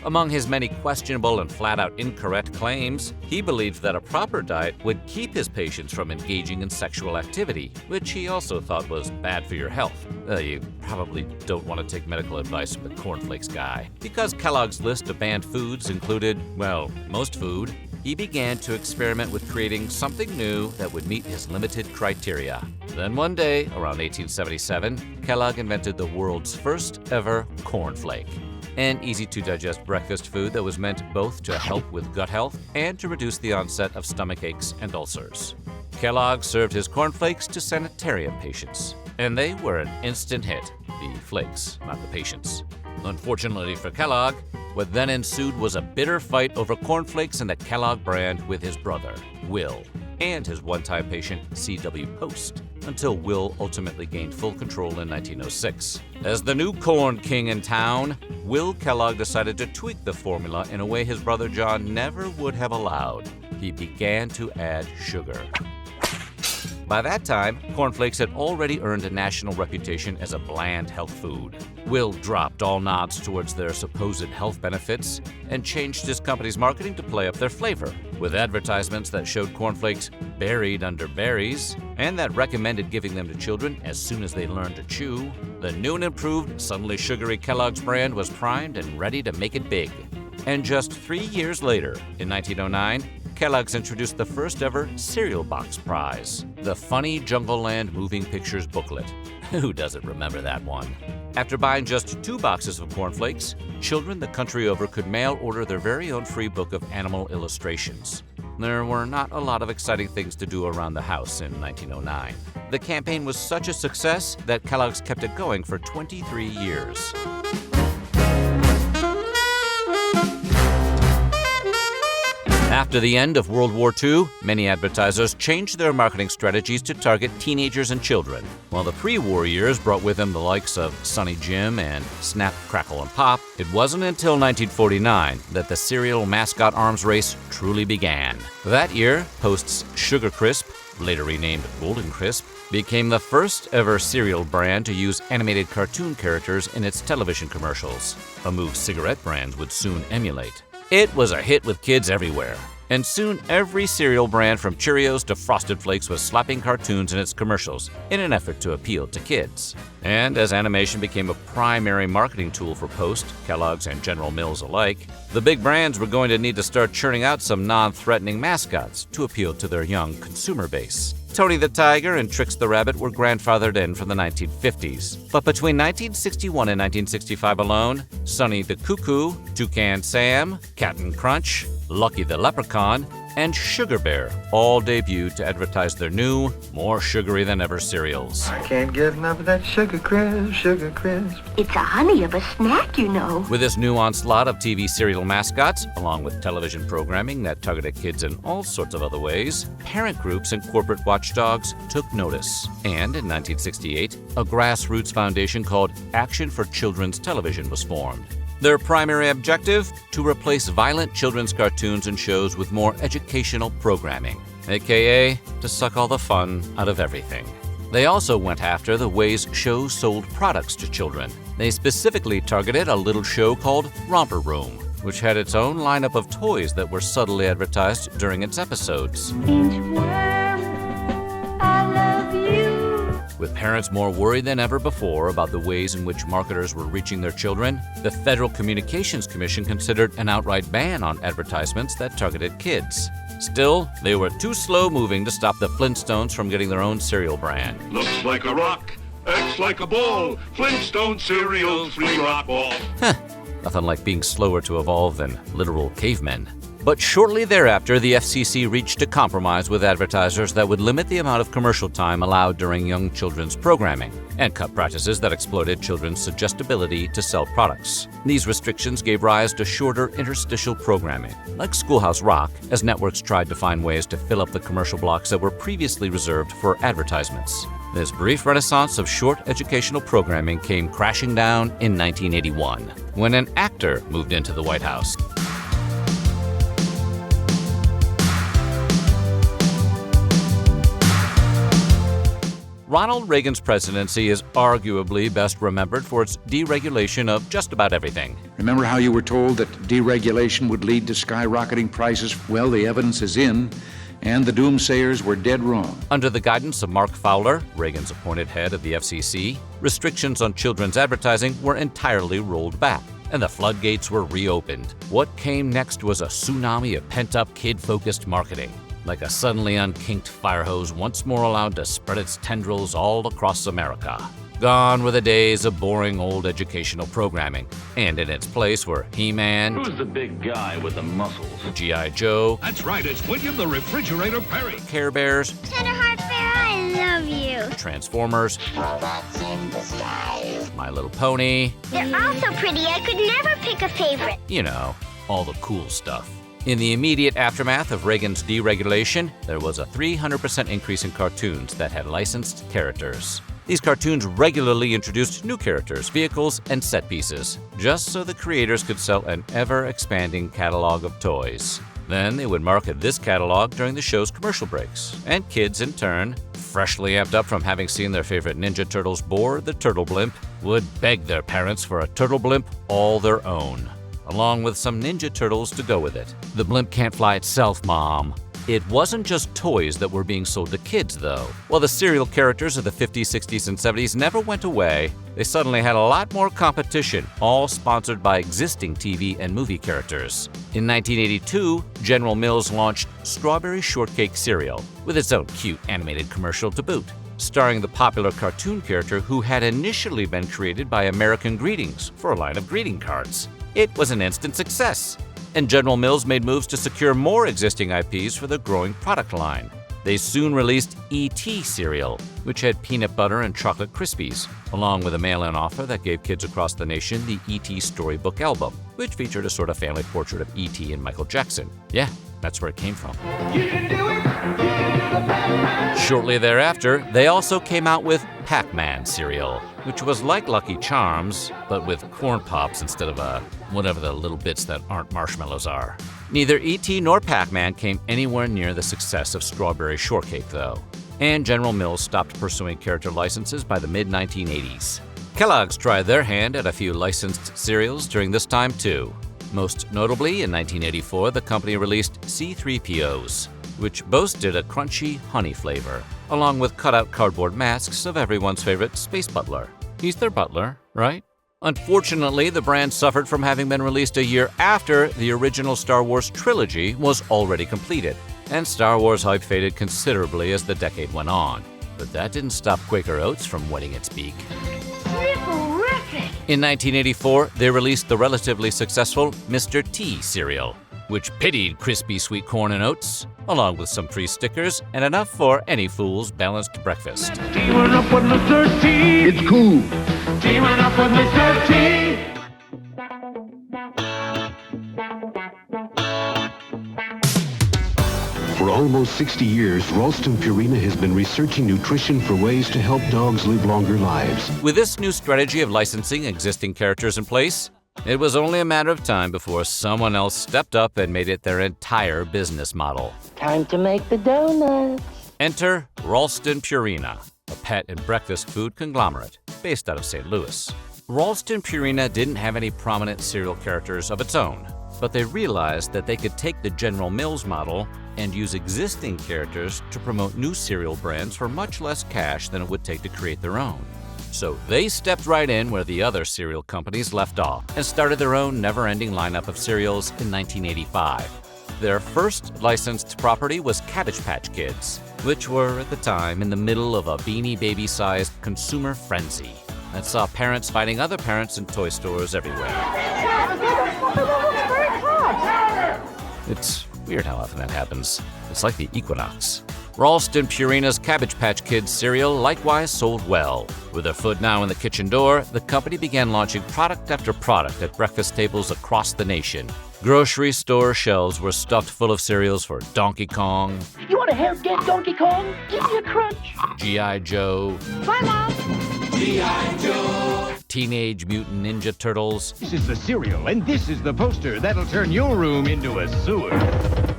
Speaker 1: Among his many questionable and flat-out incorrect claims, he believed that a proper diet would keep his patients from engaging in sexual activity, which he also thought was bad for your health. You probably don't want to take medical advice from the cornflakes guy. Because Kellogg's list of banned foods included, well, most food, he began to experiment with creating something new that would meet his limited criteria. Then one day, around 1877, Kellogg invented the world's first ever cornflake. An easy-to-digest breakfast food that was meant both to help with gut health and to reduce the onset of stomach aches and ulcers. Kellogg served his cornflakes to sanitarium patients, and they were an instant hit. The flakes, not the patients. Unfortunately for Kellogg, what then ensued was a bitter fight over cornflakes and the Kellogg brand with his brother, Will, and his one-time patient, C.W. Post, until Will ultimately gained full control in 1906. As the new corn king in town, Will Kellogg decided to tweak the formula in a way his brother John never would have allowed. He began to add sugar. By that time, cornflakes had already earned a national reputation as a bland health food. Will dropped all nods towards their supposed health benefits and changed his company's marketing to play up their flavor, with advertisements that showed cornflakes buried under berries and that recommended giving them to children as soon as they learned to chew. The new and improved, suddenly sugary Kellogg's brand was primed and ready to make it big. And just 3 years later, in 1909, Kellogg's introduced the first ever cereal box prize, the funny Jungleland Moving Pictures booklet. Who doesn't remember that one? After buying just 2 boxes of cornflakes, children the country over could mail order their very own free book of animal illustrations. There were not a lot of exciting things to do around the house in 1909. The campaign was such a success that Kellogg's kept it going for 23 years. After the end of World War II, many advertisers changed their marketing strategies to target teenagers and children. While the pre-war years brought with them the likes of Sonny Jim and Snap, Crackle, and Pop, it wasn't until 1949 that the cereal mascot arms race truly began. That year, Post's Sugar Crisp, later renamed Golden Crisp, became the first ever cereal brand to use animated cartoon characters in its television commercials, a move cigarette brands would soon emulate. It was a hit with kids everywhere. And soon every cereal brand from Cheerios to Frosted Flakes was slapping cartoons in its commercials in an effort to appeal to kids. And as animation became a primary marketing tool for Post, Kellogg's, and General Mills alike, the big brands were going to need to start churning out some non-threatening mascots to appeal to their young consumer base. Tony the Tiger and Trix the Rabbit were grandfathered in from the 1950s. But between 1961 and 1965 alone, Sonny the Cuckoo, Toucan Sam, Captain Crunch, Lucky the Leprechaun, and Sugar Bear all debuted to advertise their new, more sugary-than-ever cereals.
Speaker 9: I can't get enough of that sugar crisp, sugar crisp.
Speaker 10: It's a honey of a snack, you know.
Speaker 1: With this new onslaught of TV cereal mascots, along with television programming that targeted kids in all sorts of other ways, parent groups and corporate watchdogs took notice. And in 1968, a grassroots foundation called Action for Children's Television was formed. Their primary objective? To replace violent children's cartoons and shows with more educational programming, aka to suck all the fun out of everything. They also went after the ways shows sold products to children. They specifically targeted a little show called Romper Room, which had its own lineup of toys that were subtly advertised during its episodes. With parents more worried than ever before about the ways in which marketers were reaching their children, the Federal Communications Commission considered an outright ban on advertisements that targeted kids. Still, they were too slow-moving to stop the Flintstones from getting their own cereal brand.
Speaker 11: Looks like a rock, acts like a ball, Flintstone cereal, 3 rock ball.
Speaker 1: Nothing like being slower to evolve than literal cavemen. But shortly thereafter, the FCC reached a compromise with advertisers that would limit the amount of commercial time allowed during young children's programming and cut practices that exploited children's suggestibility to sell products. These restrictions gave rise to shorter interstitial programming, like Schoolhouse Rock, as networks tried to find ways to fill up the commercial blocks that were previously reserved for advertisements. This brief renaissance of short educational programming came crashing down in 1981, when an actor moved into the White House. Ronald Reagan's presidency is arguably best remembered for its deregulation of just about everything.
Speaker 8: Remember how you were told that deregulation would lead to skyrocketing prices? Well, the evidence is in, and the doomsayers were dead wrong.
Speaker 1: Under the guidance of Mark Fowler, Reagan's appointed head of the FCC, restrictions on children's advertising were entirely rolled back, and the floodgates were reopened. What came next was a tsunami of pent-up kid-focused marketing. Like a suddenly unkinked fire hose once more allowed to spread its tendrils all across America. Gone were the days of boring old educational programming, and in its place were He-Man,
Speaker 11: Who's the big guy with the muscles?
Speaker 1: G.I. Joe,
Speaker 11: That's right, it's William the Refrigerator Perry.
Speaker 1: Care Bears,
Speaker 10: Tenderheart Bear, I love you.
Speaker 1: Transformers,
Speaker 10: Robots in disguise.
Speaker 1: My Little Pony,
Speaker 10: They're all so pretty, I could never pick a favorite.
Speaker 1: you know, all the cool stuff. In the immediate aftermath of Reagan's deregulation, there was a 300% increase in cartoons that had licensed characters. These cartoons regularly introduced new characters, vehicles, and set pieces, just so the creators could sell an ever-expanding catalog of toys. Then they would market this catalog during the show's commercial breaks, and kids, in turn, freshly amped up from having seen their favorite Ninja Turtles board the Turtle Blimp, would beg their parents for a Turtle Blimp all their own, along with some Ninja Turtles to go with it. The blimp can't fly itself, Mom. It wasn't just toys that were being sold to kids, though. While the cereal characters of the 50s, 60s, and 70s never went away, they suddenly had a lot more competition, all sponsored by existing TV and movie characters. In 1982, General Mills launched Strawberry Shortcake Cereal, with its own cute animated commercial to boot, starring the popular cartoon character who had initially been created by American Greetings for a line of greeting cards. It was an instant success, and General Mills made moves to secure more existing IPs for the growing product line. They soon released E.T. cereal, which had peanut butter and chocolate Krispies, along with a mail-in offer that gave kids across the nation the E.T. storybook album, which featured a sort of family portrait of E.T. and Michael Jackson. Yeah, that's where it came from. Shortly thereafter, they also came out with Pac-Man cereal, which was like Lucky Charms, but with corn pops instead of whatever the little bits that aren't marshmallows are. Neither E.T. nor Pac-Man came anywhere near the success of Strawberry Shortcake, though, and General Mills stopped pursuing character licenses by the mid-1980s. Kellogg's tried their hand at a few licensed cereals during this time, too. Most notably, in 1984, the company released C-3POs, which boasted a crunchy honey flavor, along with cutout cardboard masks of everyone's favorite space butler. He's their butler, right? Unfortunately, the brand suffered from having been released a year after the original Star Wars trilogy was already completed, and Star Wars hype faded considerably as the decade went on. But that didn't stop Quaker Oats from wetting its beak. In 1984, they released the relatively successful Mr. T cereal, which pitied crispy sweet corn and oats, along with some free stickers and enough for any fool's balanced breakfast.
Speaker 6: Teaming up with Mr. T.
Speaker 3: It's cool.
Speaker 6: Teaming up with Mr. T.
Speaker 12: For almost 60 years, Ralston Purina has been researching nutrition for ways to help dogs live longer lives.
Speaker 1: With this new strategy of licensing existing characters in place, it was only a matter of time before someone else stepped up and made it their entire business model.
Speaker 13: Time to make the donuts.
Speaker 1: Enter Ralston Purina, a pet and breakfast food conglomerate based out of St. Louis. Ralston Purina didn't have any prominent cereal characters of its own, but they realized that they could take the General Mills model and use existing characters to promote new cereal brands for much less cash than it would take to create their own. So they stepped right in where the other cereal companies left off and started their own never-ending lineup of cereals in 1985. Their first licensed property was Cabbage Patch Kids, which were at the time in the middle of a Beanie Baby-sized consumer frenzy that saw parents fighting other parents in toy stores everywhere. It's weird how often that happens. It's like the equinox. Ralston Purina's Cabbage Patch Kids cereal likewise sold well. With their foot now in the kitchen door, the company began launching product after product at breakfast tables across the nation. Grocery store shelves were stuffed full of cereals for Donkey Kong.
Speaker 13: You want to help get Donkey Kong? Give me a crunch.
Speaker 1: G.I. Joe.
Speaker 13: Bye, Mom.
Speaker 6: G.I. Joe.
Speaker 1: Teenage Mutant Ninja Turtles.
Speaker 5: This is the cereal, and this is the poster that'll turn your room into a sewer.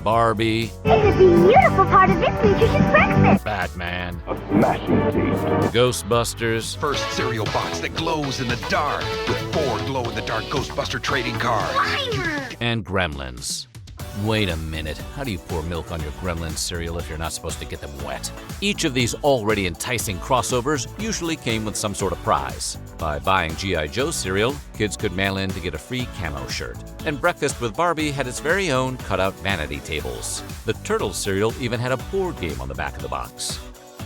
Speaker 1: Barbie.
Speaker 10: It's the beautiful part of this nutritious breakfast.
Speaker 1: Batman.
Speaker 11: A smashing taste.
Speaker 1: Ghostbusters.
Speaker 4: First cereal box that glows in the dark with 4 glow-in-the-dark Ghostbuster trading cards.
Speaker 1: And Gremlins. Wait a minute, how do you pour milk on your Gremlins cereal if you're not supposed to get them wet? Each of these already enticing crossovers usually came with some sort of prize. By buying G.I. Joe cereal, kids could mail in to get a free camo shirt. And Breakfast with Barbie had its very own cutout vanity tables. The Turtles cereal even had a board game on the back of the box.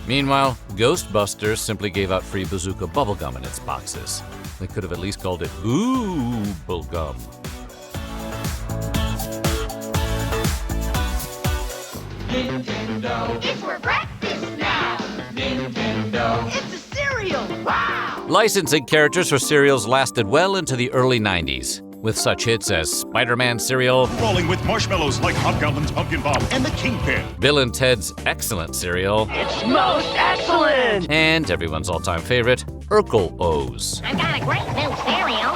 Speaker 1: Meanwhile, Ghostbusters simply gave out free Bazooka bubblegum in its boxes. They could have at least called it Ooh Bubblegum.
Speaker 6: Nintendo.
Speaker 10: It's for breakfast now.
Speaker 6: Nintendo.
Speaker 13: It's a cereal. Wow.
Speaker 1: Licensing characters for cereals lasted well into the early 90s, with such hits as Spider-Man cereal,
Speaker 11: Rolling with marshmallows like Hot Goblin's Pumpkin Bomb and the Kingpin.
Speaker 1: Bill and Ted's Excellent cereal,
Speaker 13: It's most excellent.
Speaker 1: and everyone's all-time favorite, Urkel O's.
Speaker 10: I've got a great new cereal.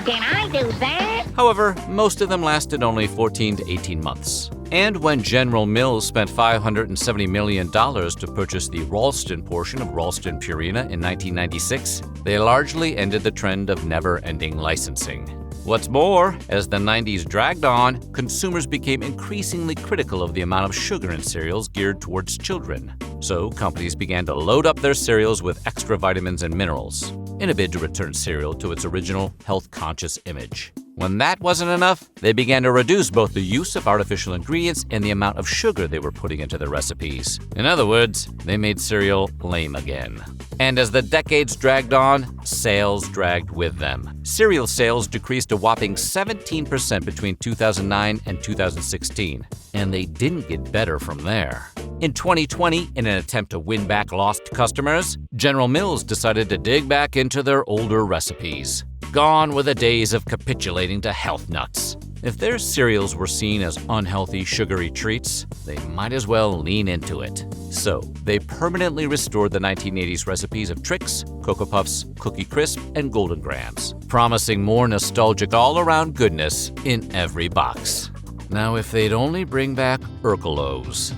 Speaker 10: Can I do that?
Speaker 1: However, most of them lasted only 14 to 18 months. And when General Mills spent $570 million to purchase the Ralston portion of Ralston Purina in 1996, they largely ended the trend of never-ending licensing. What's more, as the 90s dragged on, consumers became increasingly critical of the amount of sugar in cereals geared towards children. So companies began to load up their cereals with extra vitamins and minerals, in a bid to return cereal to its original health-conscious image. When that wasn't enough, they began to reduce both the use of artificial ingredients and the amount of sugar they were putting into their recipes. In other words, they made cereal lame again. And as the decades dragged on, sales dragged with them. Cereal sales decreased a whopping 17% between 2009 and 2016, and they didn't get better from there. In 2020, in an attempt to win back lost customers, General Mills decided to dig back into their older recipes. Gone were the days of capitulating to health nuts. If their cereals were seen as unhealthy, sugary treats, they might as well lean into it. So, they permanently restored the 1980s recipes of Trix, Cocoa Puffs, Cookie Crisp, and Golden Grams, promising more nostalgic all-around goodness in every box. Now, if they'd only bring back Urkel-O's.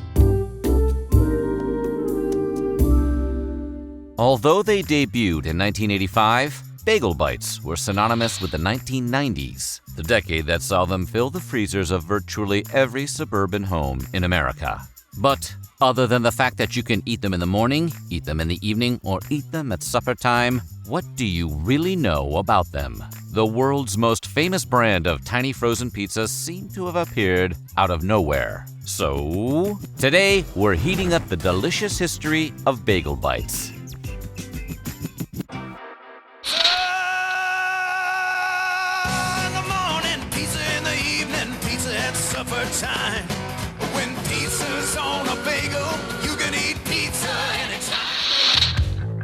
Speaker 1: Although they debuted in 1985, Bagel bites were synonymous with the 1990s, the decade that saw them fill the freezers of virtually every suburban home in America. But other than the fact that you can eat them in the morning, eat them in the evening, or eat them at supper time, what do you really know about them? The world's most famous brand of tiny frozen pizzas seem to have appeared out of nowhere. So, today we're heating up the delicious history of bagel bites.
Speaker 14: Time. When pizza's on a bagel, you can eat pizza anytime.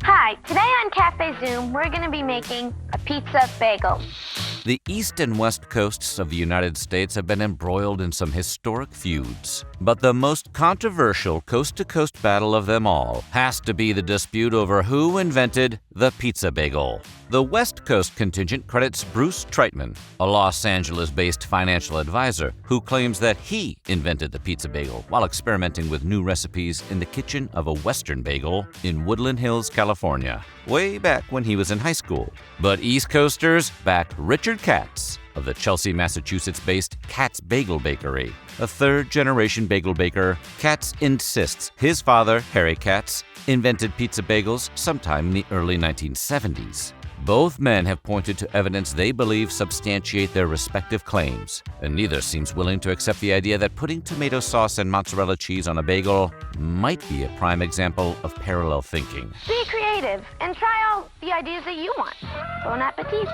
Speaker 10: Hi, today on Cafe Zoom, we're going to be making a pizza bagel.
Speaker 1: The East and West coasts of the United States have been embroiled in some historic feuds. But the most controversial coast-to-coast battle of them all has to be the dispute over who invented the pizza bagel. The West Coast contingent credits Bruce Treitman, a Los Angeles-based financial advisor, who claims that he invented the pizza bagel while experimenting with new recipes in the kitchen of a Western bagel in Woodland Hills, California, way back when he was in high school. But East Coasters backed Richard Katz of the Chelsea, Massachusetts-based Katz Bagel Bakery. A third-generation bagel baker, Katz insists his father, Harry Katz, invented pizza bagels sometime in the early 1970s. Both men have pointed to evidence they believe substantiate their respective claims, and neither seems willing to accept the idea that putting tomato sauce and mozzarella cheese on a bagel might be a prime example of parallel thinking.
Speaker 10: Be creative and try all the ideas that you want. Bon appetit.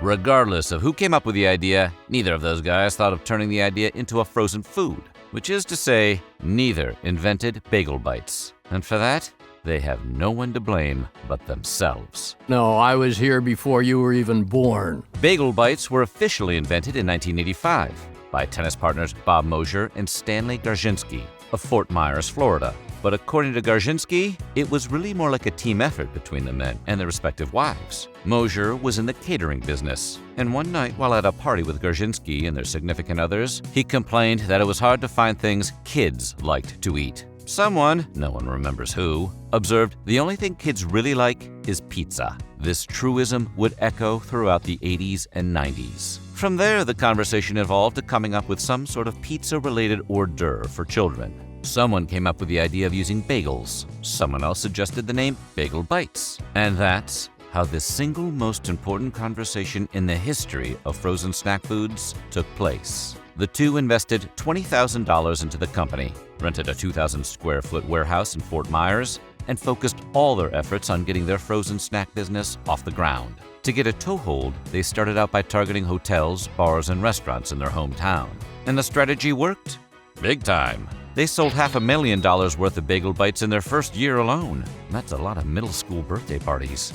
Speaker 1: Regardless of who came up with the idea, neither of those guys thought of turning the idea into a frozen food, which is to say, neither invented bagel bites. And for that, they have no one to blame but themselves.
Speaker 15: No, I was here before you were even born.
Speaker 1: Bagel bites were officially invented in 1985 by tennis partners Bob Mosier and Stanley Garzinski of Fort Myers, Florida. But according to Garzinski, it was really more like a team effort between the men and their respective wives. Mosier was in the catering business, and one night while at a party with Garzinski and their significant others, he complained that it was hard to find things kids liked to eat. Someone, no one remembers who, observed the only thing kids really like is pizza. This truism would echo throughout the 80s and 90s. From there, the conversation evolved to coming up with some sort of pizza-related hors d'oeuvre for children. Someone came up with the idea of using bagels. Someone else suggested the name Bagel Bites. And that's how the single most important conversation in the history of frozen snack foods took place. The two invested $20,000 into the company, rented a 2,000 square foot warehouse in Fort Myers, and focused all their efforts on getting their frozen snack business off the ground. To get a toehold, they started out by targeting hotels, bars, and restaurants in their hometown. And the strategy worked big time. They sold $500,000 worth of Bagel Bites in their first year alone. That's a lot of middle school birthday parties.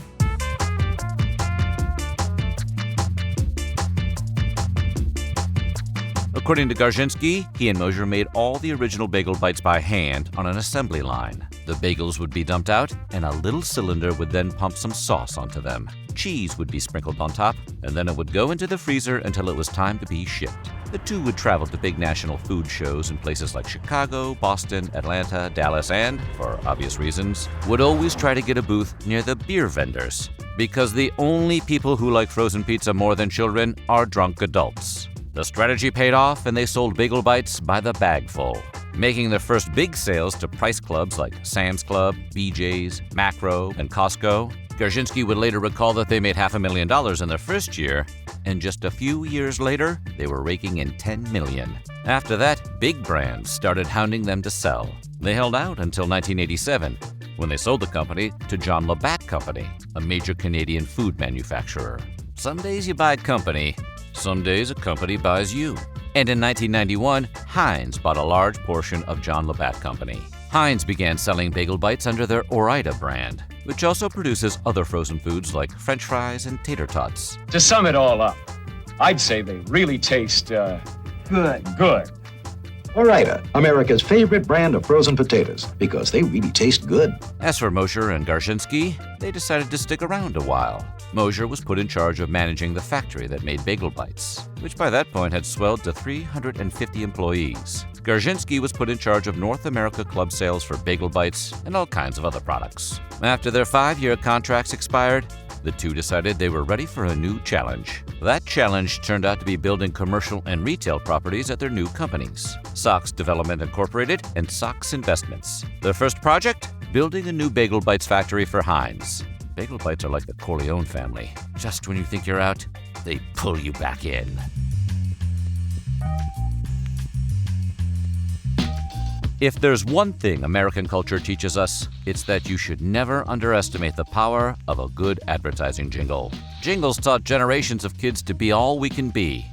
Speaker 1: According to Garzinski, he and Mosier made all the original Bagel Bites by hand on an assembly line. The bagels would be dumped out, and a little cylinder would then pump some sauce onto them. Cheese would be sprinkled on top, and then it would go into the freezer until it was time to be shipped. The two would travel to big national food shows in places like Chicago, Boston, Atlanta, Dallas, and, for obvious reasons, would always try to get a booth near the beer vendors. Because the only people who like frozen pizza more than children are drunk adults. The strategy paid off, and they sold Bagel Bites by the bagful, making their first big sales to price clubs like Sam's Club, BJ's, Macro, and Costco. Garzinski would later recall that they made $500,000 in their first year, and just a few years later, they were raking in $10 million. After that, big brands started hounding them to sell. They held out until 1987, when they sold the company to John Labatt Company, a major Canadian food manufacturer. Some days you buy company, some days a company buys you. And in 1991, Heinz bought a large portion of John Labatt Company. Heinz began selling Bagel Bites under their Ore-Ida brand, which also produces other frozen foods like French fries and tater tots.
Speaker 16: To sum it all up, I'd say they really taste, good. Ore-Ida, America's favorite brand of frozen potatoes, because they really taste good.
Speaker 1: As for Mosher and Garshinsky, they decided to stick around a while. Mosher was put in charge of managing the factory that made Bagel Bites, which by that point had swelled to 350 employees. Garshinsky was put in charge of North America club sales for Bagel Bites and all kinds of other products. After their 5-year contracts expired, the two decided they were ready for a new challenge. That challenge turned out to be building commercial and retail properties at their new companies, Sox Development Incorporated and Sox Investments. Their first project? Building a new Bagel Bites factory for Heinz. Bagel Bites are like the Corleone family. Just when you think you're out, they pull you back in. If there's one thing American culture teaches us, it's that you should never underestimate the power of a good advertising jingle. Jingles taught generations of kids to be all we can be,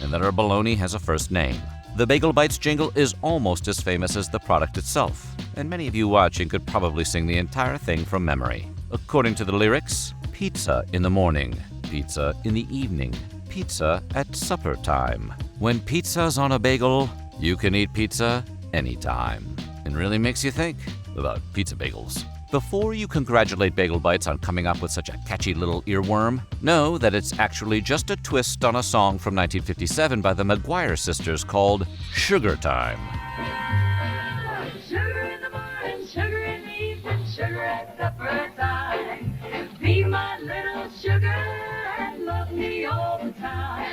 Speaker 1: and that our bologna has a first name. The Bagel Bites jingle is almost as famous as the product itself, and many of you watching could probably sing the entire thing from memory. According to the lyrics, pizza in the morning, pizza in the evening, pizza at supper time. When pizza's on a bagel, you can eat pizza anytime. It really makes you think about pizza bagels. Before you congratulate Bagel Bites on coming up with such a catchy little earworm, know that it's actually just a twist on a song from 1957 by the Maguire sisters called Sugar Time.
Speaker 13: Sugar in the morning, sugar in the evening, sugar at supper time. Be my little sugar and love me all the time.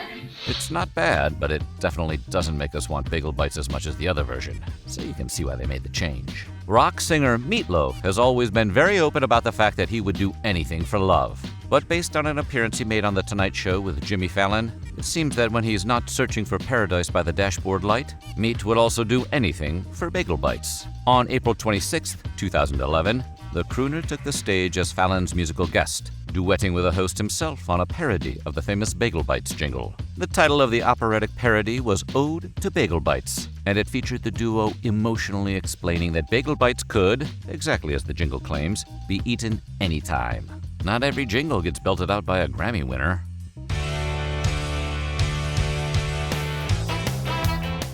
Speaker 1: It's not bad, but it definitely doesn't make us want Bagel Bites as much as the other version, so you can see why they made the change. Rock singer Meat Loaf has always been very open about the fact that he would do anything for love. But based on an appearance he made on The Tonight Show with Jimmy Fallon, it seems that when he's not searching for paradise by the dashboard light, Meat would also do anything for Bagel Bites. On April 26, 2011, the crooner took the stage as Fallon's musical guest, duetting with the host himself on a parody of the famous Bagel Bites jingle. The title of the operatic parody was Ode to Bagel Bites, and it featured the duo emotionally explaining that Bagel Bites could, exactly as the jingle claims, be eaten anytime. Not every jingle gets belted out by a Grammy winner.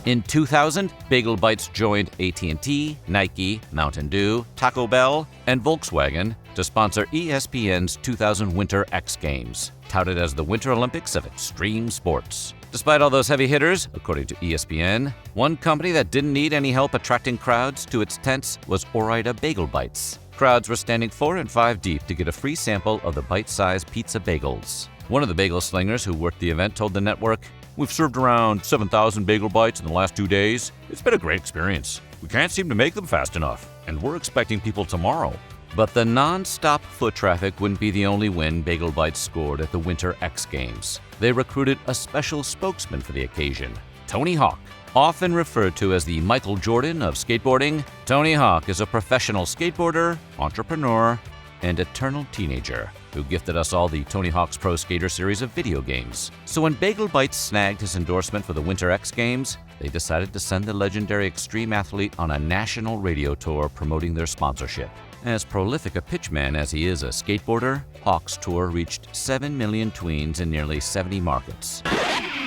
Speaker 1: In 2000, Bagel Bites joined AT&T, Nike, Mountain Dew, Taco Bell, and Volkswagen to sponsor ESPN's 2000 Winter X Games, touted as the Winter Olympics of extreme sports. Despite all those heavy hitters, according to ESPN, one company that didn't need any help attracting crowds to its tents was Ore-Ida Bagel Bites. Crowds were standing 4 and 5 deep to get a free sample of the bite-sized pizza bagels. One of the bagel slingers who worked the event told the network, "We've served around 7,000 Bagel Bites in the last 2 days. It's been a great experience. We can't seem to make them fast enough, and we're expecting people tomorrow." But the non-stop foot traffic wouldn't be the only win Bagel Bites scored at the Winter X Games. They recruited a special spokesman for the occasion, Tony Hawk. Often referred to as the Michael Jordan of skateboarding, Tony Hawk is a professional skateboarder, entrepreneur, and eternal teenager who gifted us all the Tony Hawk's Pro Skater series of video games. So when Bagel Bites snagged his endorsement for the Winter X Games, they decided to send the legendary extreme athlete on a national radio tour promoting their sponsorship. As prolific a pitchman as he is a skateboarder, Hawk's tour reached 7 million tweens in nearly 70 markets.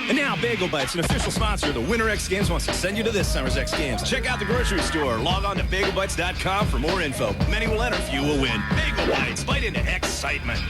Speaker 17: And now Bagel Bites, an official sponsor of the Winter X Games, wants to send you to this summer's X Games. Check out the grocery store. Log on to bagelbites.com for more info. Many will enter, few will win. Bagel Bites, bite into excitement.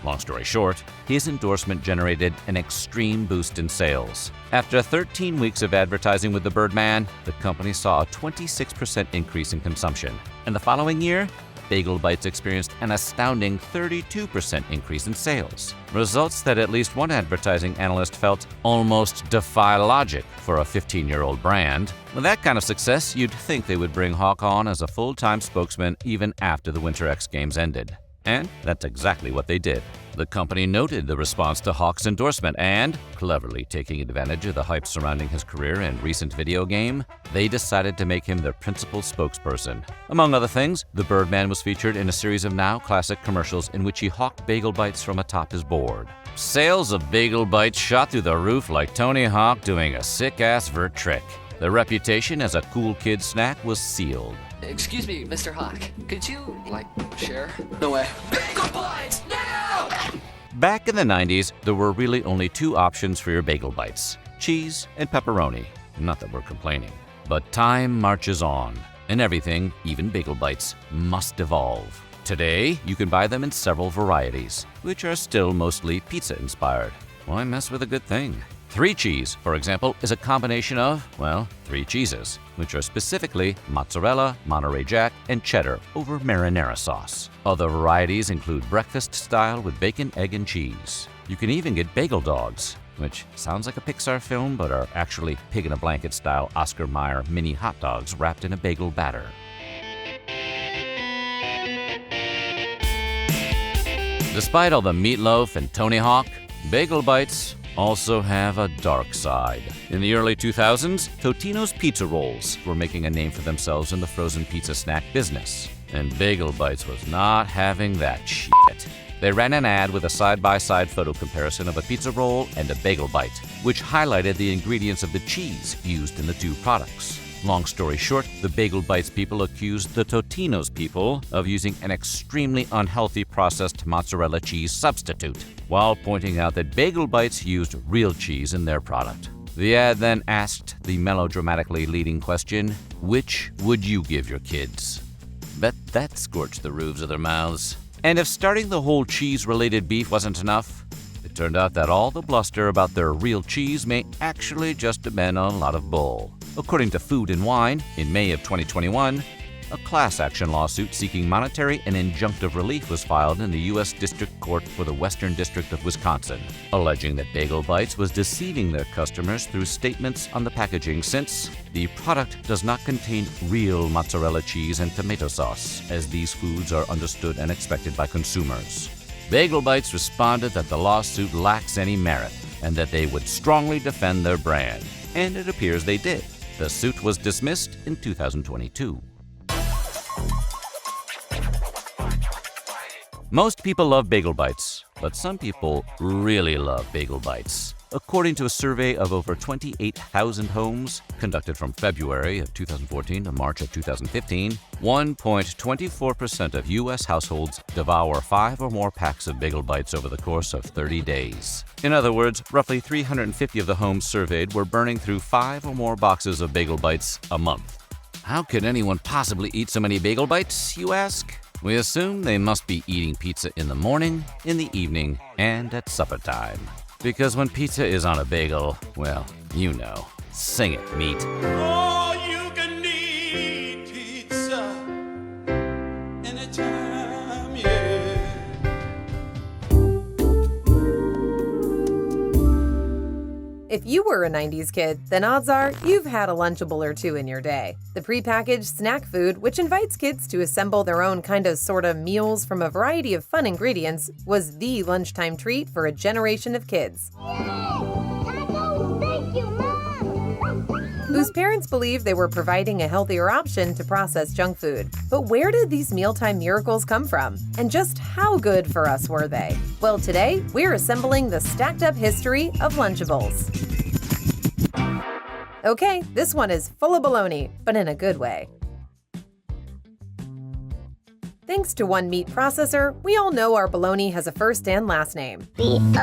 Speaker 1: Long story short, his endorsement generated an extreme boost in sales. After 13 weeks of advertising with the Birdman, the company saw a 26% increase in consumption. And the following year, Bagel Bites experienced an astounding 32% increase in sales. Results that at least one advertising analyst felt almost defy logic for a 15-year-old brand. With that kind of success, you'd think they would bring Hawk on as a full-time spokesman even after the Winter X Games ended. And that's exactly what they did. The company noted the response to Hawk's endorsement and, cleverly taking advantage of the hype surrounding his career and recent video game, they decided to make him their principal spokesperson. Among other things, the Birdman was featured in a series of now classic commercials in which he hawked Bagel Bites from atop his board. Sales of Bagel Bites shot through the roof like Tony Hawk doing a sick-ass vert trick. Their reputation as a cool kid snack was sealed.
Speaker 18: Excuse me, Mr. Hawk. Could you, share? No way. Bagel Bites, now!
Speaker 1: Back in the 90s, there were really only two options for your Bagel Bites, cheese and pepperoni. Not that we're complaining. But time marches on, and everything, even bagel bites, must evolve. Today, you can buy them in several varieties, which are still mostly pizza-inspired. Why mess with a good thing? 3 cheese, for example, is a combination of, well, 3 cheeses, which are specifically mozzarella, Monterey Jack, and cheddar over marinara sauce. Other varieties include breakfast style with bacon, egg, and cheese. You can even get bagel dogs, which sounds like a Pixar film but are actually pig-in-a-blanket style Oscar Mayer mini hot dogs wrapped in a bagel batter. Despite all the meatloaf and Tony Hawk, bagel bites also have a dark side. In the early 2000s, Totino's pizza rolls were making a name for themselves in the frozen pizza snack business. And Bagel Bites was not having that shit. They ran an ad with a side-by-side photo comparison of a pizza roll and a bagel bite, which highlighted the ingredients of the cheese used in the 2 products. Long story short, the Bagel Bites people accused the Totino's people of using an extremely unhealthy processed mozzarella cheese substitute, while pointing out that Bagel Bites used real cheese in their product. The ad then asked the melodramatically leading question, which would you give your kids? Bet that scorched the roofs of their mouths. And if starting the whole cheese-related beef wasn't enough, it turned out that all the bluster about their real cheese may actually just have been a lot of bull. According to Food and Wine, in May of 2021, a class action lawsuit seeking monetary and injunctive relief was filed in the U.S. District Court for the Western District of Wisconsin, alleging that Bagel Bites was deceiving their customers through statements on the packaging since the product does not contain real mozzarella cheese and tomato sauce, as these foods are understood and expected by consumers. Bagel Bites responded that the lawsuit lacks any merit and that they would strongly defend their brand, and it appears they did. The suit was dismissed in 2022. Most people love Bagel Bites, but some people really love Bagel Bites. According to a survey of over 28,000 homes conducted from February of 2014 to March of 2015, 1.24% of U.S. households devour 5 or more packs of Bagel Bites over the course of 30 days. In other words, roughly 350 of the homes surveyed were burning through 5 or more boxes of Bagel Bites a month. How could anyone possibly eat so many Bagel Bites, you ask? We assume they must be eating pizza in the morning, in the evening, and at supper time. Because when pizza is on a bagel, well, you know. Sing it, meat.
Speaker 14: Oh, you can eat pizza anytime, yeah.
Speaker 19: If you were a 90s kid, then odds are you've had a Lunchable or 2 in your day. The prepackaged snack food, which invites kids to assemble their own sorta meals from a variety of fun ingredients, was the lunchtime treat for a generation of kids. Whose parents believed they were providing a healthier option to processed junk food. But where did these mealtime miracles come from? And just how good for us were they? Well, today, we're assembling the stacked up history of Lunchables. Okay, this one is full of baloney, but in a good way. Thanks to one meat processor, we all know our bologna has a first and last name. B-O-L-O-G-N-A.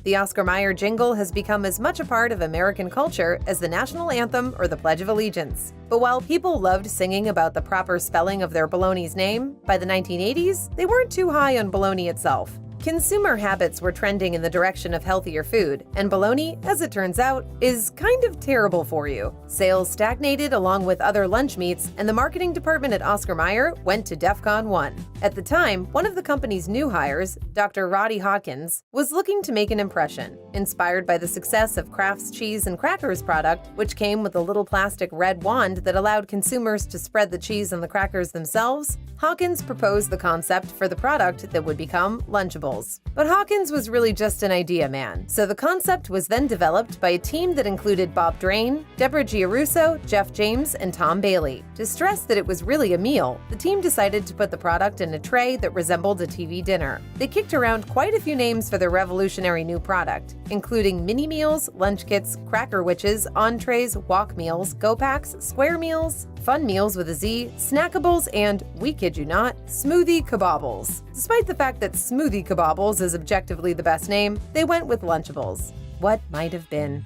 Speaker 19: The Oscar Mayer jingle has become as much a part of American culture as the national anthem or the Pledge of Allegiance. But while people loved singing about the proper spelling of their bologna's name, by the 1980s, they weren't too high on bologna itself. Consumer habits were trending in the direction of healthier food, and bologna, as it turns out, is kind of terrible for you. Sales stagnated along with other lunch meats, and the marketing department at Oscar Mayer went to DEFCON 1. At the time, one of the company's new hires, Dr. Roddy Hawkins, was looking to make an impression. Inspired by the success of Kraft's Cheese and Crackers product, which came with a little plastic red wand that allowed consumers to spread the cheese on the crackers themselves, Hawkins proposed the concept for the product that would become Lunchables. But Hawkins was really just an idea man, so the concept was then developed by a team that included Bob Drain, Deborah Giarusso, Jeff James, and Tom Bailey. To stress that it was really a meal, the team decided to put the product in a tray that resembled a TV dinner. They kicked around quite a few names for their revolutionary new product, including mini meals, lunch kits, cracker witches, entrees, walk meals, go packs, square meals, fun meals with a Z, snackables, and, we kid you not, smoothie kebabbles. Despite the fact that smoothie kebabbles is objectively the best name, they went with Lunchables. What might have been?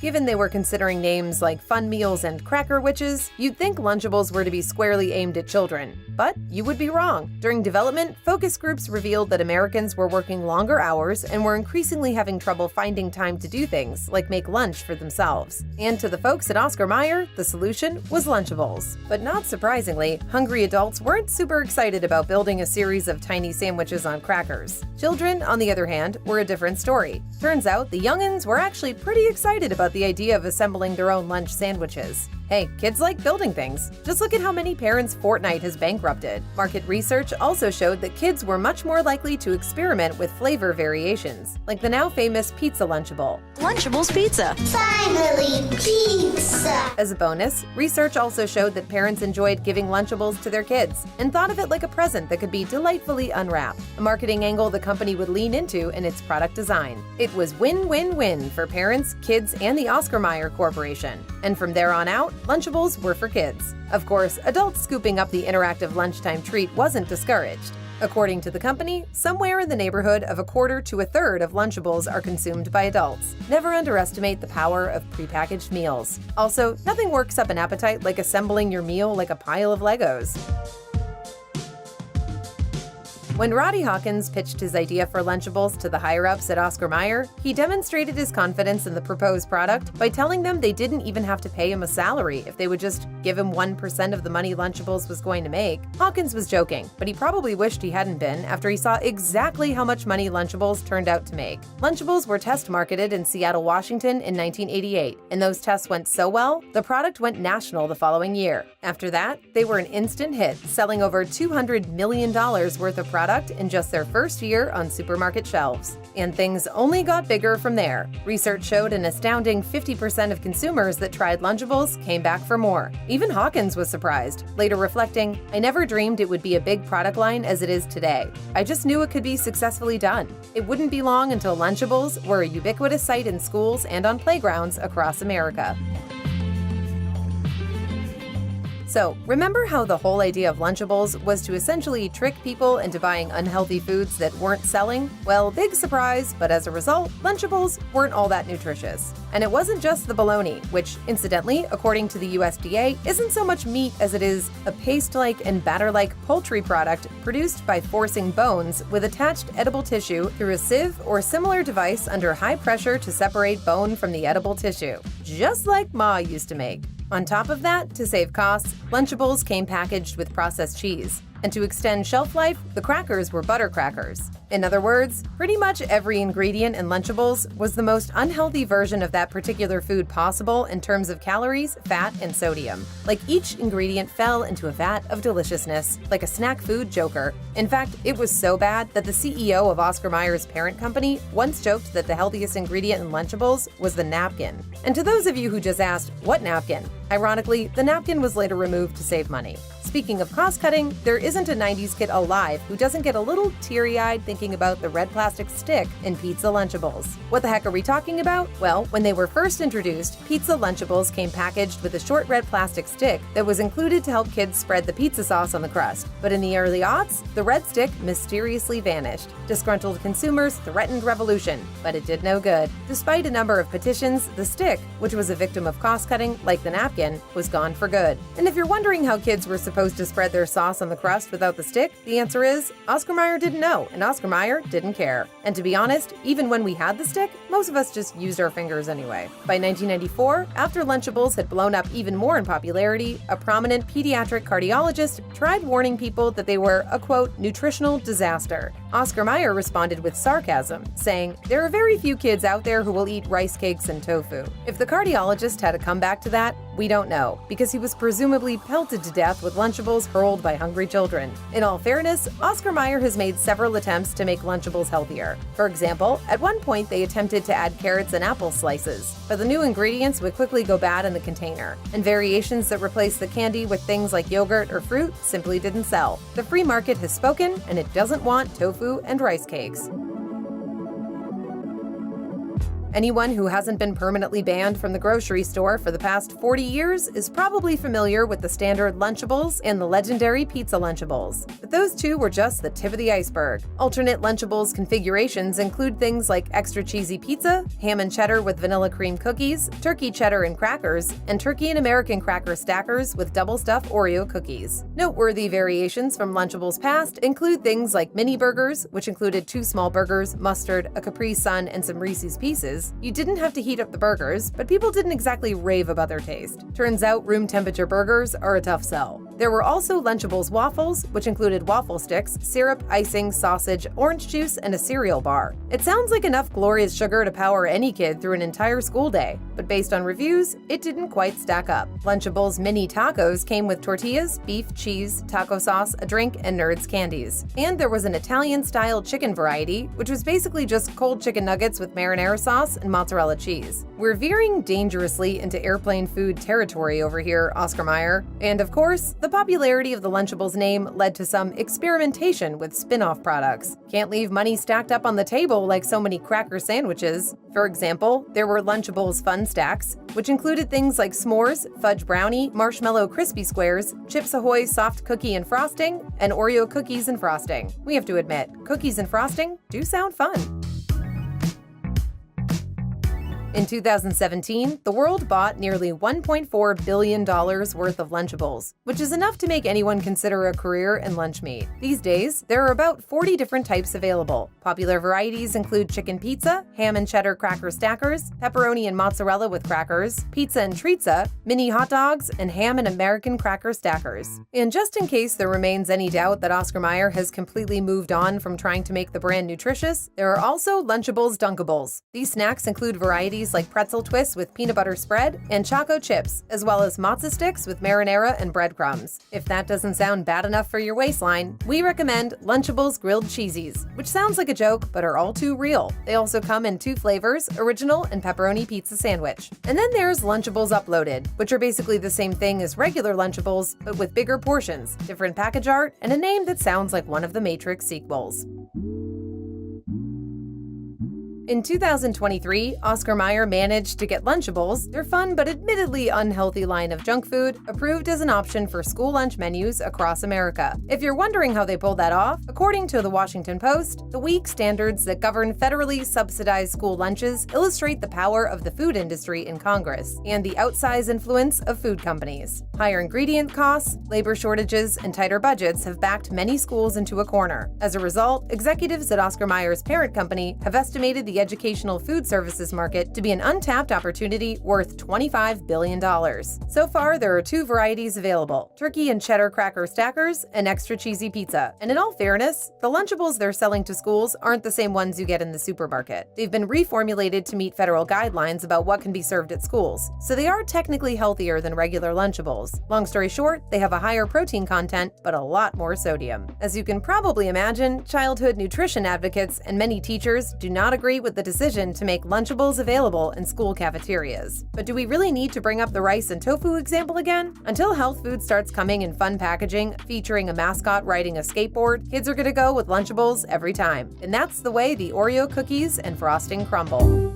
Speaker 19: Given they were considering names like Fun Meals and Cracker Witches, you'd think Lunchables were to be squarely aimed at children. But you would be wrong. During development, focus groups revealed that Americans were working longer hours and were increasingly having trouble finding time to do things like make lunch for themselves. And to the folks at Oscar Mayer, the solution was Lunchables. But not surprisingly, hungry adults weren't super excited about building a series of tiny sandwiches on crackers. Children, on the other hand, were a different story. Turns out the young'uns were actually pretty excited about the idea of assembling their own lunch sandwiches. Hey, kids like building things. Just look at how many parents Fortnite has bankrupted. Market research also showed that kids were much more likely to experiment with flavor variations, like the now famous pizza Lunchable.
Speaker 20: Lunchables pizza.
Speaker 21: Finally, pizza!
Speaker 19: As a bonus, research also showed that parents enjoyed giving Lunchables to their kids and thought of it like a present that could be delightfully unwrapped, a marketing angle the company would lean into in its product design. It was win-win-win for parents, kids, and the Oscar Mayer Corporation. And from there on out, Lunchables were for kids. Of course, adults scooping up the interactive lunchtime treat wasn't discouraged. According to the company, somewhere in the neighborhood of 1/4 to 1/3 of Lunchables are consumed by adults. Never underestimate the power of prepackaged meals. Also, nothing works up an appetite like assembling your meal like a pile of Legos. When Roddy Hawkins pitched his idea for Lunchables to the higher-ups at Oscar Mayer, he demonstrated his confidence in the proposed product by telling them they didn't even have to pay him a salary if they would just give him 1% of the money Lunchables was going to make. Hawkins was joking, but he probably wished he hadn't been after he saw exactly how much money Lunchables turned out to make. Lunchables were test marketed in Seattle, Washington in 1988, and those tests went so well, the product went national the following year. After that, they were an instant hit, selling over $200 million worth of product in just their first year on supermarket shelves. And things only got bigger from there. Research showed an astounding 50% of consumers that tried Lunchables came back for more. Even Hawkins was surprised, later reflecting, "I never dreamed it would be a big product line as it is today. I just knew it could be successfully done." It wouldn't be long until Lunchables were a ubiquitous sight in schools and on playgrounds across America. So, remember how the whole idea of Lunchables was to essentially trick people into buying unhealthy foods that weren't selling? Well, big surprise, but as a result, Lunchables weren't all that nutritious. And it wasn't just the bologna, which, incidentally, according to the USDA, isn't so much meat as it is a paste-like and batter-like poultry product produced by forcing bones with attached edible tissue through a sieve or similar device under high pressure to separate bone from the edible tissue, just like Ma used to make. On top of that, to save costs, Lunchables came packaged with processed cheese. And to extend shelf life, the crackers were butter crackers. In other words, pretty much every ingredient in Lunchables was the most unhealthy version of that particular food possible in terms of calories, fat, and sodium. Like each ingredient fell into a vat of deliciousness, like a snack food joker. In fact, it was so bad that the CEO of Oscar Mayer's parent company once joked that the healthiest ingredient in Lunchables was the napkin. And to those of you who just asked, what napkin? Ironically, the napkin was later removed to save money. Speaking of cost-cutting, there isn't a 90s kid alive who doesn't get a little teary-eyed thinking about the red plastic stick in Pizza Lunchables. What the heck are we talking about? Well, when they were first introduced, Pizza Lunchables came packaged with a short red plastic stick that was included to help kids spread the pizza sauce on the crust. But in the early aughts, the red stick mysteriously vanished. Disgruntled consumers threatened revolution, but it did no good. Despite a number of petitions, the stick, which was a victim of cost-cutting like the napkin, was gone for good. And if you're wondering how kids were supposed to spread their sauce on the crust without the stick, the answer is Oscar Mayer didn't know, and Oscar Mayer didn't care. And to be honest, even when we had the stick, most of us just used our fingers anyway. By 1994, after Lunchables had blown up even more in popularity, a prominent pediatric cardiologist tried warning people that they were a, quote, nutritional disaster. Oscar Mayer responded with sarcasm, saying, "There are very few kids out there who will eat rice cakes and tofu." If the cardiologist had a comeback to that, we don't know, because he was presumably pelted to death with Lunchables hurled by hungry children. In all fairness, Oscar Mayer has made several attempts to make Lunchables healthier. For example, at one point they attempted to add carrots and apple slices, but the new ingredients would quickly go bad in the container, and variations that replaced the candy with things like yogurt or fruit simply didn't sell. The free market has spoken, and it doesn't want tofu and rice cakes. Anyone who hasn't been permanently banned from the grocery store for the past 40 years is probably familiar with the standard Lunchables and the legendary pizza Lunchables. But those two were just the tip of the iceberg. Alternate Lunchables configurations include things like extra cheesy pizza, ham and cheddar with vanilla cream cookies, turkey cheddar and crackers, and turkey and American cracker stackers with double-stuffed Oreo cookies. Noteworthy variations from Lunchables past include things like mini burgers, which included 2 small burgers, mustard, a Capri Sun, and some Reese's Pieces. You didn't have to heat up the burgers, but people didn't exactly rave about their taste. Turns out room temperature burgers are a tough sell. There were also Lunchables waffles, which included waffle sticks, syrup, icing, sausage, orange juice, and a cereal bar. It sounds like enough glorious sugar to power any kid through an entire school day, but based on reviews, it didn't quite stack up. Lunchables mini tacos came with tortillas, beef, cheese, taco sauce, a drink, and Nerds candies. And there was an Italian-style chicken variety, which was basically just cold chicken nuggets with marinara sauce and mozzarella cheese. We're veering dangerously into airplane food territory over here, Oscar Mayer. And of course, the popularity of the Lunchables name led to some experimentation with spin-off products. Can't leave money stacked up on the table like so many cracker sandwiches. For example, there were Lunchables Fun Stacks, which included things like s'mores, fudge brownie, marshmallow crispy squares, Chips Ahoy soft cookie and frosting, and Oreo cookies and frosting. We have to admit, cookies and frosting do sound fun. In 2017, the world bought nearly $1.4 billion worth of Lunchables, which is enough to make anyone consider a career in lunch meat. These days, there are about 40 different types available. Popular varieties include chicken pizza, ham and cheddar cracker stackers, pepperoni and mozzarella with crackers, pizza and treatza, mini hot dogs, and ham and American cracker stackers. And just in case there remains any doubt that Oscar Mayer has completely moved on from trying to make the brand nutritious, there are also Lunchables Dunkables. These snacks include varieties like pretzel twists with peanut butter spread and choco chips, as well as matzo sticks with marinara and breadcrumbs. If that doesn't sound bad enough for your waistline, we recommend Lunchables Grilled Cheesies, which sounds like a joke but are all too real. They also come in 2 flavors, original and pepperoni pizza sandwich. And then there's Lunchables Uploaded, which are basically the same thing as regular Lunchables, but with bigger portions, different package art, and a name that sounds like one of the Matrix sequels. In 2023, Oscar Mayer managed to get Lunchables, their fun but admittedly unhealthy line of junk food, approved as an option for school lunch menus across America. If you're wondering how they pulled that off, according to the Washington Post, the weak standards that govern federally subsidized school lunches illustrate the power of the food industry in Congress and the outsized influence of food companies. Higher ingredient costs, labor shortages, and tighter budgets have backed many schools into a corner. As a result, executives at Oscar Mayer's parent company have estimated the educational food services market to be an untapped opportunity worth $25 billion. So far, there are 2 varieties available: turkey and cheddar cracker stackers and extra cheesy pizza. And in all fairness, the Lunchables they're selling to schools aren't the same ones you get in the supermarket. They've been reformulated to meet federal guidelines about what can be served at schools, so they are technically healthier than regular Lunchables. Long story short, they have a higher protein content, but a lot more sodium. As you can probably imagine, childhood nutrition advocates and many teachers do not agree with the decision to make Lunchables available in school cafeterias. But do we really need to bring up the rice and tofu example again? Until health food starts coming in fun packaging, featuring a mascot riding a skateboard, kids are gonna go with Lunchables every time. And that's the way the Oreo cookies and frosting crumble.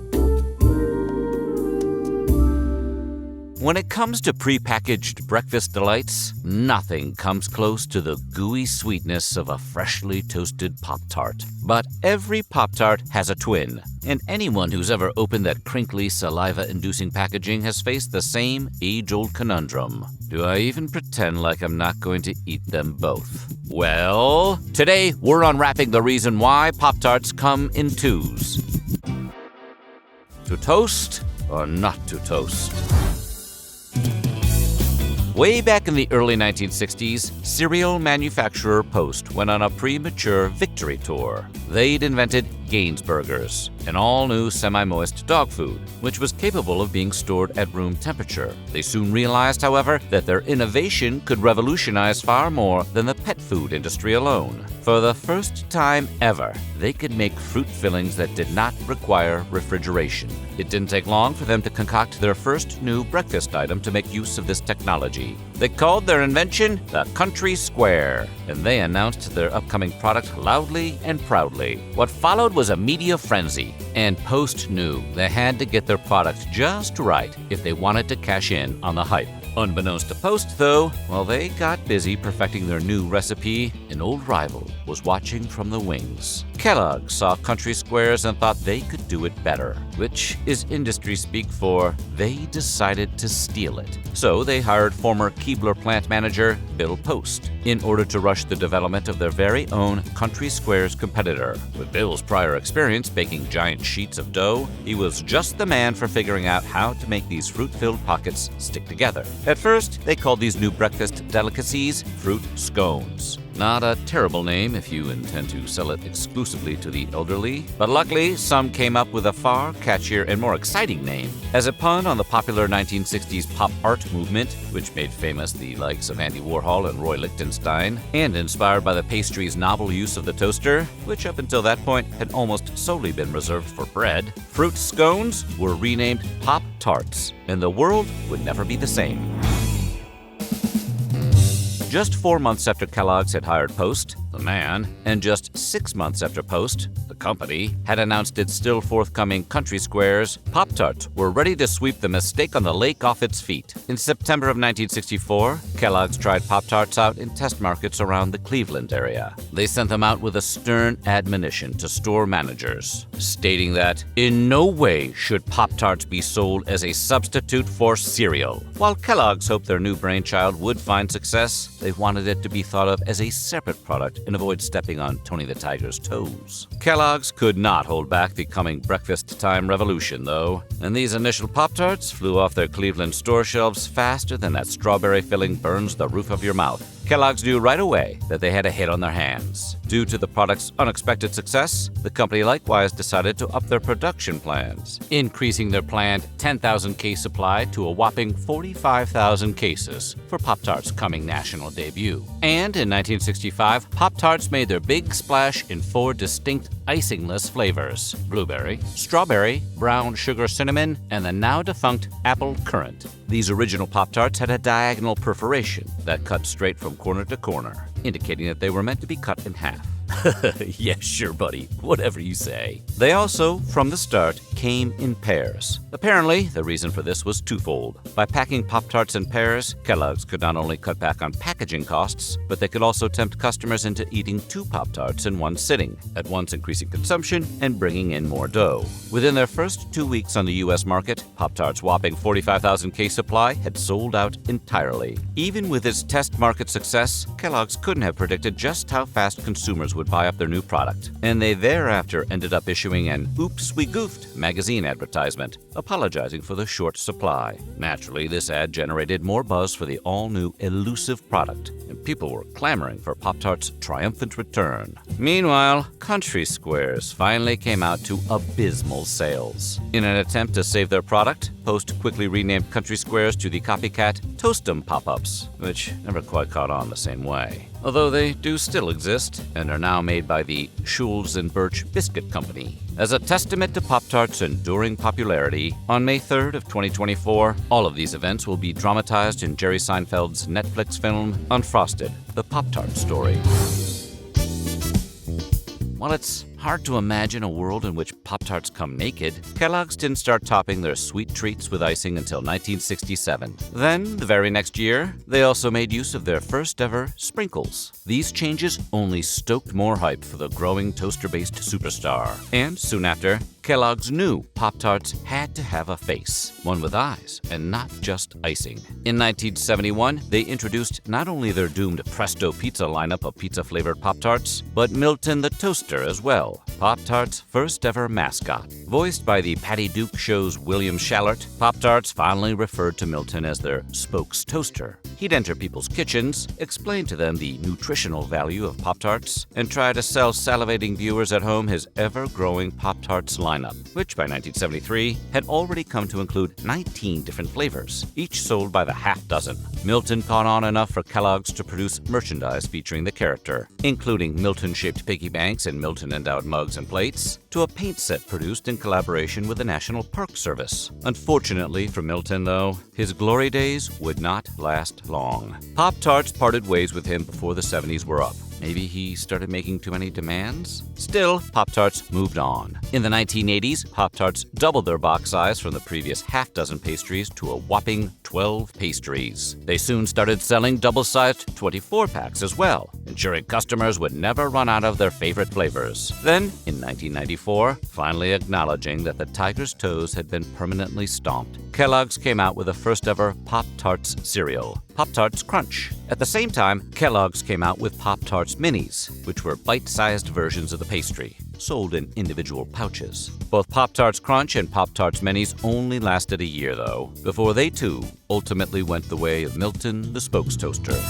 Speaker 1: When it comes to prepackaged breakfast delights, nothing comes close to the gooey sweetness of a freshly toasted Pop-Tart. But every Pop-Tart has a twin, and anyone who's ever opened that crinkly, saliva-inducing packaging has faced the same age-old conundrum. Do I even pretend like I'm not going to eat them both? Well, today we're unwrapping the reason why Pop-Tarts come in 2s. To toast or not to toast? Way back in the early 1960s, cereal manufacturer Post went on a premature victory tour. They'd invented Gainsburgers, an all-new semi-moist dog food, which was capable of being stored at room temperature. They soon realized, however, that their innovation could revolutionize far more than the pet food industry alone. For the first time ever, they could make fruit fillings that did not require refrigeration. It didn't take long for them to concoct their first new breakfast item to make use of this technology. They called their invention the Country Square, and they announced their upcoming product loudly and proudly. What followed was was a media frenzy, and Post knew they had to get their product just right if they wanted to cash in on the hype. Unbeknownst to Post, though, while they got busy perfecting their new recipe, an old rival was watching from the wings. Kellogg saw Country Squares and thought they could do it better, which is industry speak for they decided to steal it. So they hired former Keebler plant manager Bill Post in order to rush the development of their very own Country Squares competitor. With Bill's prior experience baking giant sheets of dough, he was just the man for figuring out how to make these fruit-filled pockets stick together. At first, they called these new breakfast delicacies fruit scones. Not a terrible name if you intend to sell it exclusively to the elderly, but luckily some came up with a far catchier and more exciting name. As a pun on the popular 1960s pop art movement, which made famous the likes of Andy Warhol and Roy Lichtenstein, and inspired by the pastry's novel use of the toaster, which up until that point had almost solely been reserved for bread, fruit scones were renamed Pop Tarts, and the world would never be the same. Just 4 months after Kellogg's had hired Post, the man, and just 6 months after Post, the company, had announced its still forthcoming Country Squares, Pop-Tarts were ready to sweep the mistake on the lake off its feet. In September of 1964, Kellogg's tried Pop-Tarts out in test markets around the Cleveland area. They sent them out with a stern admonition to store managers, stating that in no way should Pop-Tarts be sold as a substitute for cereal. While Kellogg's hoped their new brainchild would find success, they wanted it to be thought of as a separate product and avoid stepping on Tony the Tiger's toes. Kellogg's could not hold back the coming breakfast time revolution, though, and these initial Pop-Tarts flew off their Cleveland store shelves faster than that strawberry filling burns the roof of your mouth. Kellogg's knew right away that they had a hit on their hands. Due to the product's unexpected success, the company likewise decided to up their production plans, increasing their planned 10,000 case supply to a whopping 45,000 cases for Pop-Tart's coming national debut. And in 1965, Pop-Tarts made their big splash in 4 distinct icingless flavors: blueberry, strawberry, brown sugar cinnamon, and the now defunct apple currant. These original Pop-Tarts had a diagonal perforation that cut straight from corner to corner, indicating that they were meant to be cut in half. Yeah, sure, buddy. Whatever you say. They also, from the start, came in pairs. Apparently, the reason for this was twofold. By packing Pop-Tarts in pairs, Kellogg's could not only cut back on packaging costs, but they could also tempt customers into eating 2 Pop-Tarts in one sitting, at once increasing consumption and bringing in more dough. Within their first 2 weeks on the U.S. market, Pop-Tart's whopping 45,000 case supply had sold out entirely. Even with its test market success, Kellogg's couldn't have predicted just how fast consumers would buy up their new product, and they thereafter ended up issuing an "Oops, we goofed" magazine advertisement, apologizing for the short supply. Naturally, this ad generated more buzz for the all-new elusive product, and people were clamoring for Pop-Tart's triumphant return. Meanwhile, Country Squares finally came out to abysmal sales. In an attempt to save their product, Post quickly renamed Country Squares to the copycat Toast-'em Pop-Ups, which never quite caught on the same way. Although they do still exist and are now made by the Schulz & Birch Biscuit Company. As a testament to Pop-Tart's enduring popularity, on May 3rd of 2024, all of these events will be dramatized in Jerry Seinfeld's Netflix film Unfrosted, The Pop-Tart Story. While it's hard to imagine a world in which Pop-Tarts come naked, Kellogg's didn't start topping their sweet treats with icing until 1967. Then, the very next year, they also made use of their first ever sprinkles. These changes only stoked more hype for the growing toaster-based superstar. And soon after, Kellogg's knew Pop-Tarts had to have a face, one with eyes and not just icing. In 1971, they introduced not only their doomed Presto Pizza lineup of pizza-flavored Pop-Tarts, but Milton the Toaster as well, Pop-Tart's first ever mascot. Voiced by the Patty Duke Show's William Shallert, Pop-Tarts finally referred to Milton as their spokes toaster. He'd enter people's kitchens, explain to them the nutritional value of Pop-Tarts, and try to sell salivating viewers at home his ever-growing Pop-Tarts lineup, which by 1973 had already come to include 19 different flavors, each sold by the half dozen. Milton caught on enough for Kellogg's to produce merchandise featuring the character, including Milton-shaped piggy banks and Milton-endowed mugs and plates, to a paint set produced in collaboration with the National Park Service. Unfortunately for Milton, though, his glory days would not last long. Pop-Tarts parted ways with him before the 70s were up. Maybe he started making too many demands? Still, Pop-Tarts moved on. In the 1980s, Pop-Tarts doubled their box size from the previous half-dozen pastries to a whopping 12 pastries. They soon started selling double-sized 24-packs as well, ensuring customers would never run out of their favorite flavors. Then, in 1994, finally acknowledging that the tiger's toes had been permanently stomped, Kellogg's came out with the first-ever Pop-Tarts cereal, Pop-Tarts Crunch. At the same time, Kellogg's came out with Pop-Tarts Minis, which were bite-sized versions of the pastry, sold in individual pouches. Both Pop-Tarts Crunch and Pop-Tarts Minis only lasted a year, though, before they too ultimately went the way of Milton the Spokes Toaster.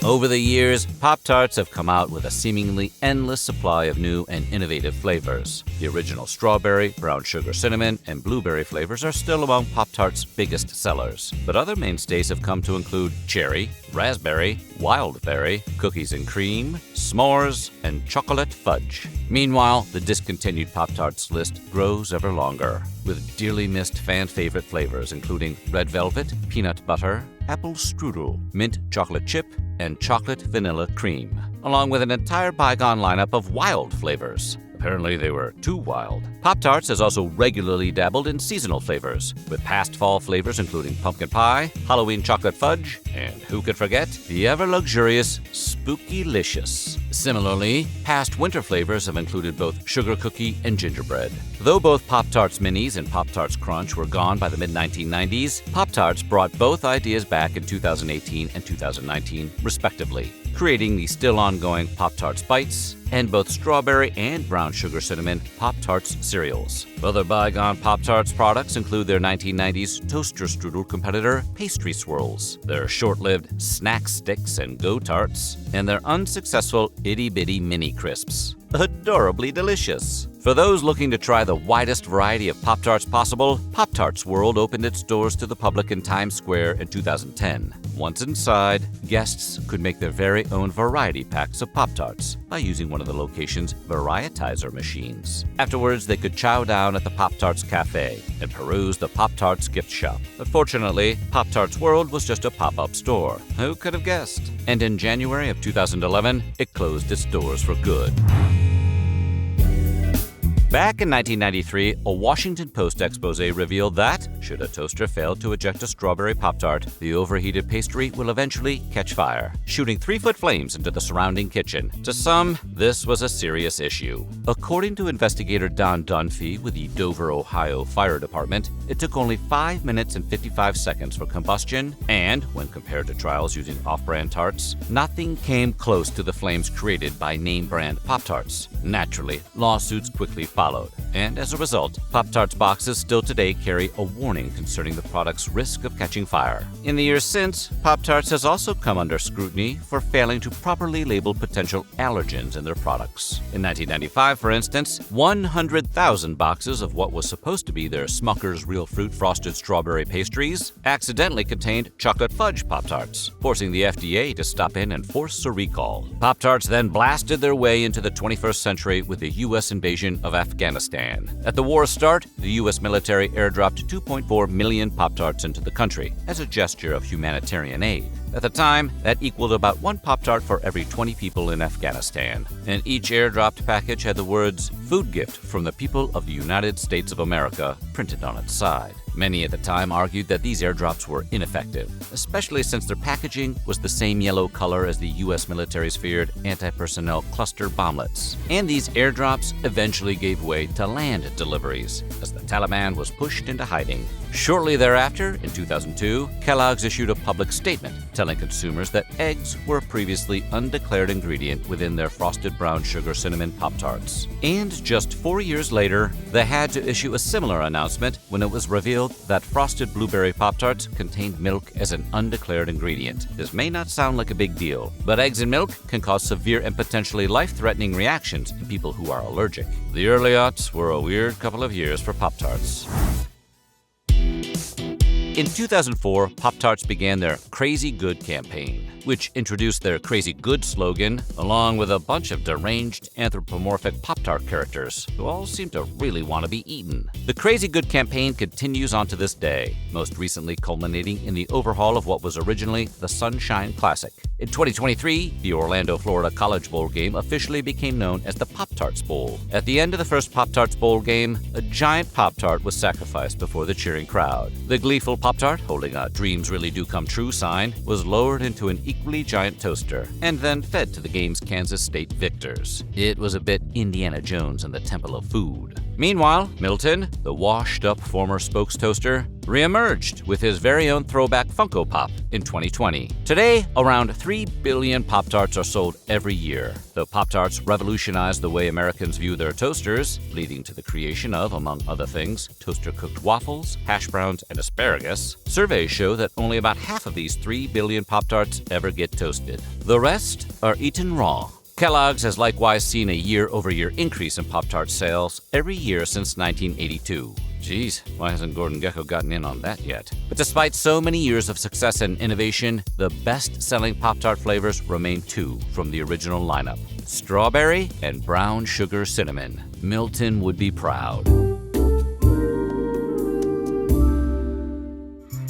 Speaker 1: Over the years, Pop-Tarts have come out with a seemingly endless supply of new and innovative flavors. The original strawberry, brown sugar cinnamon, and blueberry flavors are still among Pop-Tarts' biggest sellers. But other mainstays have come to include cherry, raspberry, wild berry, cookies and cream, s'mores, and chocolate fudge. Meanwhile, the discontinued Pop-Tarts list grows ever longer, with dearly missed fan-favorite flavors including red velvet, peanut butter, apple strudel, mint chocolate chip, and chocolate vanilla cream, along with an entire bygone lineup of wild flavors. Apparently they were too wild. Pop-Tarts has also regularly dabbled in seasonal flavors, with past fall flavors including pumpkin pie, Halloween chocolate fudge, and who could forget the ever-luxurious Spooky-licious. Similarly, past winter flavors have included both sugar cookie and gingerbread. Though both Pop-Tarts Minis and Pop-Tarts Crunch were gone by the mid-1990s, Pop-Tarts brought both ideas back in 2018 and 2019, respectively, creating the still ongoing Pop-Tarts Bites and both strawberry and brown sugar cinnamon Pop-Tarts cereals. Other bygone Pop-Tarts products include their 1990s toaster strudel competitor Pastry Swirls, their short-lived Snack Sticks and Go Tarts, and their unsuccessful Itty Bitty Mini Crisps. Adorably delicious. For those looking to try the widest variety of Pop-Tarts possible, Pop-Tarts World opened its doors to the public in Times Square in 2010. Once inside, guests could make their very own variety packs of Pop-Tarts by using one of the location's varietizer machines. Afterwards, they could chow down at the Pop-Tarts Cafe and peruse the Pop-Tarts gift shop. But fortunately, Pop-Tarts World was just a pop-up store. Who could have guessed? And in January of 2011, it closed its doors for good. Back in 1993, a Washington Post expose revealed that, should a toaster fail to eject a strawberry Pop-Tart, the overheated pastry will eventually catch fire, shooting 3-foot flames into the surrounding kitchen. To some, this was a serious issue. According to investigator Don Dunphy with the Dover, Ohio Fire Department, it took only 5 minutes and 55 seconds for combustion, and, when compared to trials using off-brand tarts, nothing came close to the flames created by name-brand Pop-Tarts. Naturally, lawsuits quickly followed, and as a result, Pop-Tarts boxes still today carry a warning concerning the product's risk of catching fire. In the years since, Pop-Tarts has also come under scrutiny for failing to properly label potential allergens in their products. In 1995, for instance, 100,000 boxes of what was supposed to be their Smucker's Real Fruit Frosted Strawberry pastries accidentally contained chocolate fudge Pop-Tarts, forcing the FDA to stop in and force a recall. Pop-Tarts then blasted their way into the 21st century with the U.S. invasion of Afghanistan. At the war's start, the U.S. military airdropped 2.4 million Pop-Tarts into the country as a gesture of humanitarian aid. At the time, that equaled about 1 Pop-Tart for every 20 people in Afghanistan. And each airdropped package had the words, "Food gift from the people of the United States of America," printed on its side. Many at the time argued that these airdrops were ineffective, especially since their packaging was the same yellow color as the U.S. military's feared anti-personnel cluster bomblets. And these airdrops eventually gave way to land deliveries, as the Taliban was pushed into hiding. Shortly thereafter, in 2002, Kellogg's issued a public statement telling consumers that eggs were a previously undeclared ingredient within their frosted brown sugar cinnamon Pop-Tarts. And just 4 years later, they had to issue a similar announcement when it was revealed that frosted blueberry Pop-Tarts contained milk as an undeclared ingredient. This may not sound like a big deal, but eggs and milk can cause severe and potentially life-threatening reactions in people who are allergic. The early aughts were a weird couple of years for Pop-Tarts. In 2004, Pop-Tarts began their Crazy Good campaign. which introduced their Crazy Good slogan, along with a bunch of deranged anthropomorphic Pop-Tart characters who all seem to really want to be eaten. The Crazy Good campaign continues on to this day, most recently culminating in the overhaul of what was originally the Sunshine Classic. In 2023, the Orlando, Florida College Bowl game officially became known as the Pop-Tarts Bowl. At the end of the first Pop-Tarts Bowl game, a giant Pop-Tart was sacrificed before the cheering crowd. The gleeful Pop-Tart, holding a "Dreams Really Do Come True" sign, was lowered into an equally giant toaster and then fed to the game's Kansas State victors. It was a bit Indiana Jones and the Temple of Food. Meanwhile, Milton, the washed-up former spokes toaster, re-emerged with his very own throwback Funko Pop in 2020. Today, around 3 billion Pop-Tarts are sold every year. Though Pop-Tarts revolutionized the way Americans view their toasters, leading to the creation of, among other things, toaster-cooked waffles, hash browns, and asparagus, surveys show that only about half of these 3 billion Pop-Tarts ever get toasted. The rest are eaten raw. Kellogg's has likewise seen a year-over-year increase in Pop-Tart sales every year since 1982. Geez, why hasn't Gordon Gekko gotten in on that yet? But despite so many years of success and innovation, the best-selling Pop-Tart flavors remain two from the original lineup: strawberry and brown sugar cinnamon. Milton would be proud.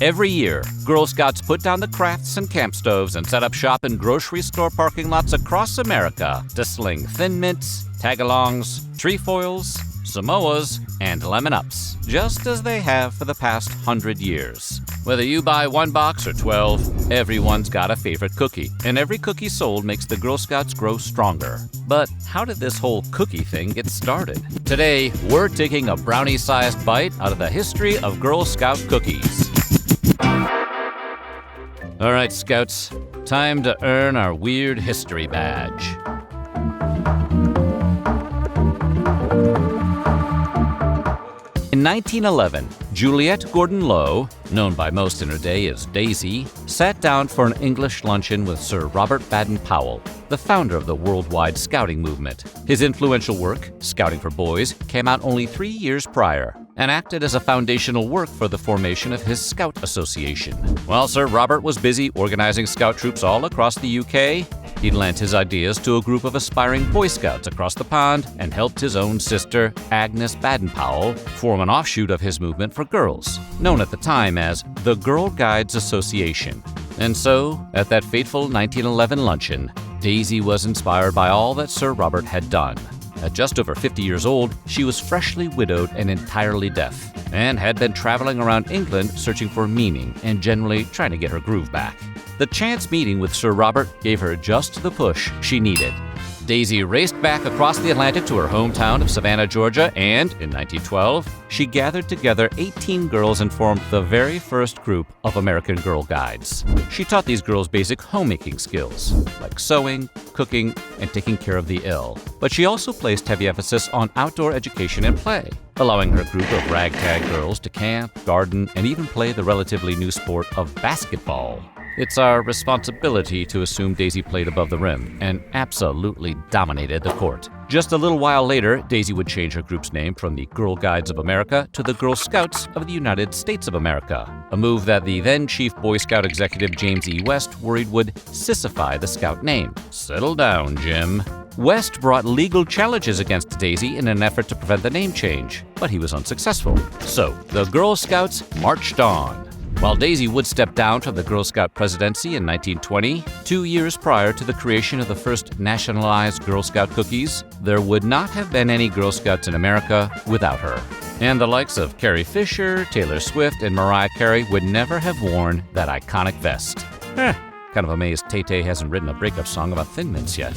Speaker 1: Every year, Girl Scouts put down the crafts and camp stoves and set up shop in grocery store parking lots across America to sling Thin Mints, Tagalongs, Trefoils, Samoas, and Lemon Ups, just as they have for the past 100 years. Whether you buy 1 box or 12, everyone's got a favorite cookie, and every cookie sold makes the Girl Scouts grow stronger. But how did this whole cookie thing get started? Today, we're taking a brownie-sized bite out of the history of Girl Scout cookies. All right, Scouts, time to earn our weird history badge. In 1911, Juliette Gordon-Low, known by most in her day as Daisy, sat down for an English luncheon with Sir Robert Baden-Powell, the founder of the worldwide scouting movement. His influential work, Scouting for Boys, came out only 3 years prior and acted as a foundational work for the formation of his Scout Association. While Sir Robert was busy organizing scout troops all across the UK, he lent his ideas to a group of aspiring Boy Scouts across the pond and helped his own sister, Agnes Baden-Powell, form an offshoot of his movement for girls, known at the time as the Girl Guides Association. And so, at that fateful 1911 luncheon, Daisy was inspired by all that Sir Robert had done. At just over 50 years old, she was freshly widowed and entirely deaf, and had been traveling around England searching for meaning and generally trying to get her groove back. The chance meeting with Sir Robert gave her just the push she needed. Daisy raced back across the Atlantic to her hometown of Savannah, Georgia, and in 1912, she gathered together 18 girls and formed the very first group of American Girl Guides. She taught these girls basic homemaking skills, like sewing, cooking, and taking care of the ill. But she also placed heavy emphasis on outdoor education and play, allowing her group of ragtag girls to camp, garden, and even play the relatively new sport of basketball. It's our responsibility to assume Daisy played above the rim and absolutely dominated the court. Just a little while later, Daisy would change her group's name from the Girl Guides of America to the Girl Scouts of the United States of America, a move that the then Chief Boy Scout Executive James E. West worried would sissify the Scout name. Settle down, Jim. West brought legal challenges against Daisy in an effort to prevent the name change, but he was unsuccessful. So, the Girl Scouts marched on. While Daisy would step down from the Girl Scout presidency in 1920, 2 years prior to the creation of the first nationalized Girl Scout cookies, there would not have been any Girl Scouts in America without her. And the likes of Carrie Fisher, Taylor Swift, and Mariah Carey would never have worn that iconic vest. Kind of amazed Tay-Tay hasn't written a breakup song about Thin Mints yet.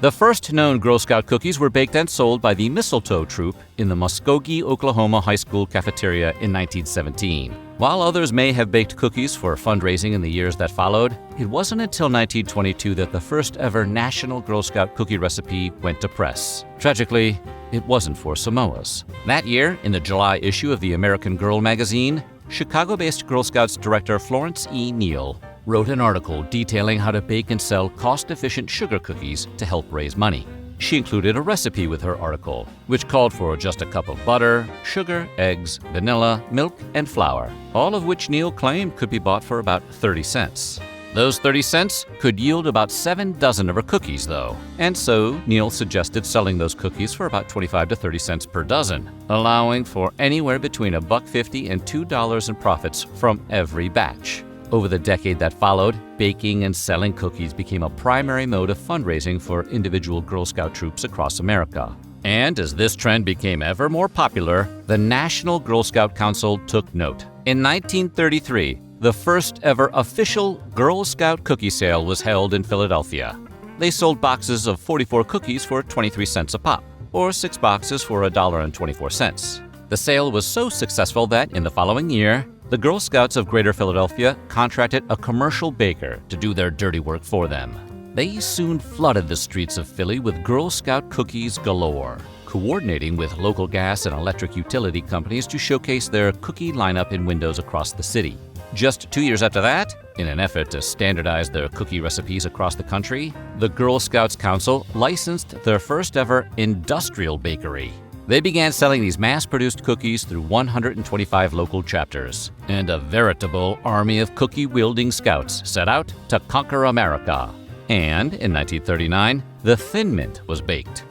Speaker 1: The first known Girl Scout cookies were baked and sold by the Mistletoe Troop in the Muskogee, Oklahoma High School cafeteria in 1917. While others may have baked cookies for fundraising in the years that followed, it wasn't until 1922 that the first ever National Girl Scout cookie recipe went to press. Tragically, it wasn't for Samoas. That year, in the July issue of the American Girl magazine, Chicago-based Girl Scouts director Florence E. Neal wrote an article detailing how to bake and sell cost-efficient sugar cookies to help raise money. she included a recipe with her article, which called for just a cup of butter, sugar, eggs, vanilla, milk, and flour, all of which Neal claimed could be bought for about 30 cents. Those 30 cents could yield about 7 dozen of her cookies, though, and so Neal suggested selling those cookies for about 25 to 30 cents per dozen, allowing for anywhere between $1.50 and $2 in profits from every batch. Over the decade that followed, baking and selling cookies became a primary mode of fundraising for individual Girl Scout troops across America. And as this trend became ever more popular, the National Girl Scout Council took note. In 1933, the first ever official Girl Scout cookie sale was held in Philadelphia. They sold boxes of 44 cookies for 23 cents a pop, or 6 boxes for $1.24. The sale was so successful that in the following year, the Girl Scouts of Greater Philadelphia contracted a commercial baker to do their dirty work for them. They soon flooded the streets of Philly with Girl Scout cookies galore, coordinating with local gas and electric utility companies to showcase their cookie lineup in windows across the city. Just 2 years after that, in an effort to standardize their cookie recipes across the country, the Girl Scouts Council licensed their first ever industrial bakery. They began selling these mass-produced cookies through 125 local chapters, and a veritable army of cookie-wielding scouts set out to conquer America. And in 1939, the Thin Mint was baked.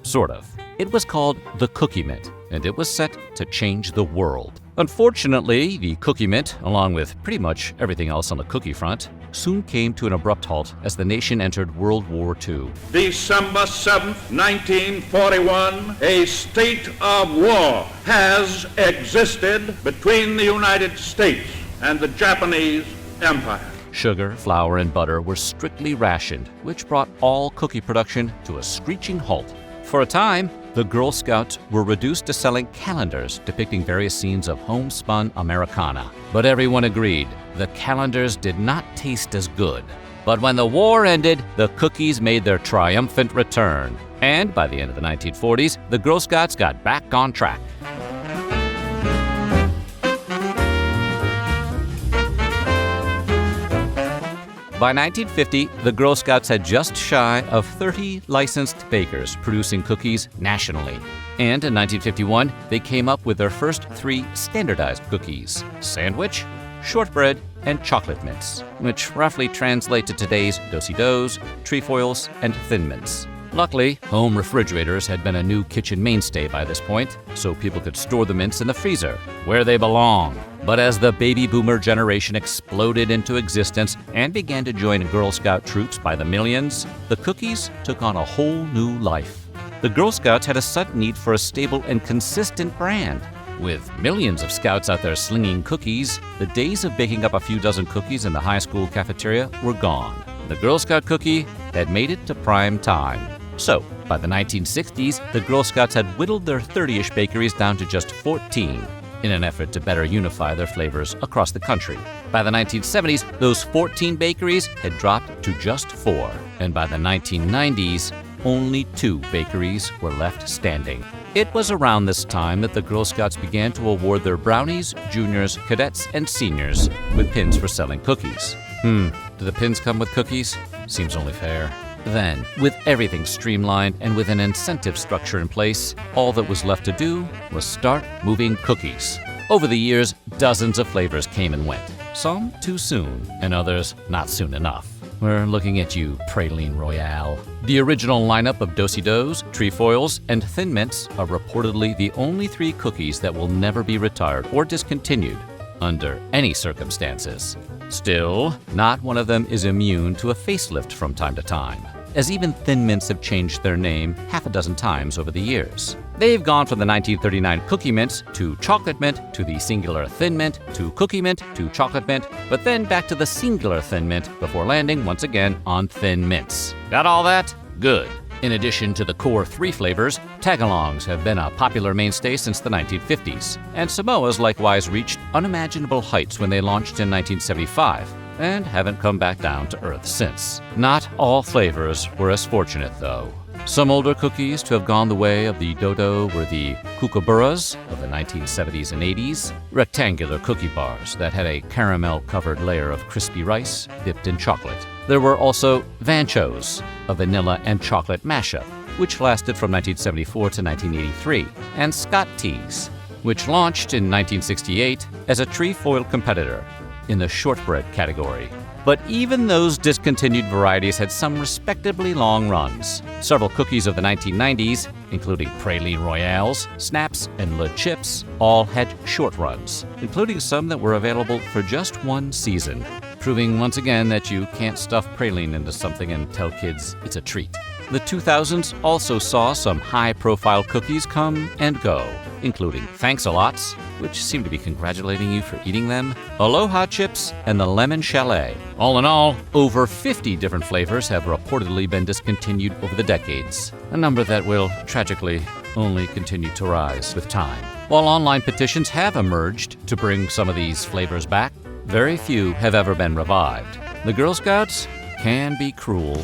Speaker 1: Sort of. It was called the Cookie Mint, and it was set to change the world. Unfortunately, the Cookie Mint, along with pretty much everything else on the cookie front, soon came to an abrupt halt as the nation entered World War II.
Speaker 11: December 7th, 1941, a state of war has existed between the United States and the Japanese Empire.
Speaker 1: Sugar, flour, and butter were strictly rationed, which brought all cookie production to a screeching halt. For a time, the Girl Scouts were reduced to selling calendars depicting various scenes of homespun Americana. But everyone agreed the calendars did not taste as good. But when the war ended, the cookies made their triumphant return. And by the end of the 1940s, the Girl Scouts got back on track. By 1950, the Girl Scouts had just shy of 30 licensed bakers producing cookies nationally. And in 1951, they came up with their first 3 standardized cookies: sandwich, shortbread, and chocolate mints, which roughly translate to today's Do-si-dos, trefoils, and thin mints. Luckily, home refrigerators had been a new kitchen mainstay by this point, so people could store the mints in the freezer, where they belong. But as the baby boomer generation exploded into existence and began to join Girl Scout troops by the millions, the cookies took on a whole new life. The Girl Scouts had a sudden need for a stable and consistent brand. With millions of scouts out there slinging cookies, the days of baking up a few dozen cookies in the high school cafeteria were gone. The Girl Scout cookie had made it to prime time. So, by the 1960s, the Girl Scouts had whittled their 30-ish bakeries down to just 14, in an effort to better unify their flavors across the country. By the 1970s, those 14 bakeries had dropped to just 4, and by the 1990s, only 2 bakeries were left standing. It was around this time that the Girl Scouts began to award their brownies, juniors, cadets, and seniors with pins for selling cookies. Do the pins come with cookies? Seems only fair. Then, with everything streamlined and with an incentive structure in place, all that was left to do was start moving cookies. Over the years, dozens of flavors came and went. Some too soon, and others not soon enough. We're looking at you, Praline Royale. The original lineup of Do-si-dos, trefoils, and thin mints are reportedly the only 3 cookies that will never be retired or discontinued under any circumstances. Still, not one of them is immune to a facelift from time to time, as even Thin Mints have changed their name half a dozen times over the years. They've gone from the 1939 Cookie Mint to Chocolate Mint to the singular Thin Mint to Cookie Mint to Chocolate Mint, but then back to the singular Thin Mint before landing once again on Thin Mints. Got all that? Good. In addition to the core 3 flavors, tagalongs have been a popular mainstay since the 1950s, and Samoas likewise reached unimaginable heights when they launched in 1975, and haven't come back down to earth since. Not all flavors were as fortunate, though. Some older cookies to have gone the way of the dodo were the kookaburras of the 1970s and 80s, rectangular cookie bars that had a caramel-covered layer of crispy rice dipped in chocolate. There were also vanchos, a vanilla and chocolate mashup, which lasted from 1974 to 1983, and Scott Teas, which launched in 1968 as a trefoil competitor in the shortbread category. But even those discontinued varieties had some respectably long runs. Several cookies of the 1990s, including Praline Royales, Snaps, and Le Chips, all had short runs, including some that were available for just one season, proving once again that you can't stuff praline into something and tell kids it's a treat. The 2000s also saw some high-profile cookies come and go, including Thanks-A-Lots, which seem to be congratulating you for eating them, Aloha Chips, and the Lemon Chalet. All in all, over 50 different flavors have reportedly been discontinued over the decades, a number that will, tragically, only continue to rise with time. While online petitions have emerged to bring some of these flavors back, very few have ever been revived. The Girl Scouts can be cruel.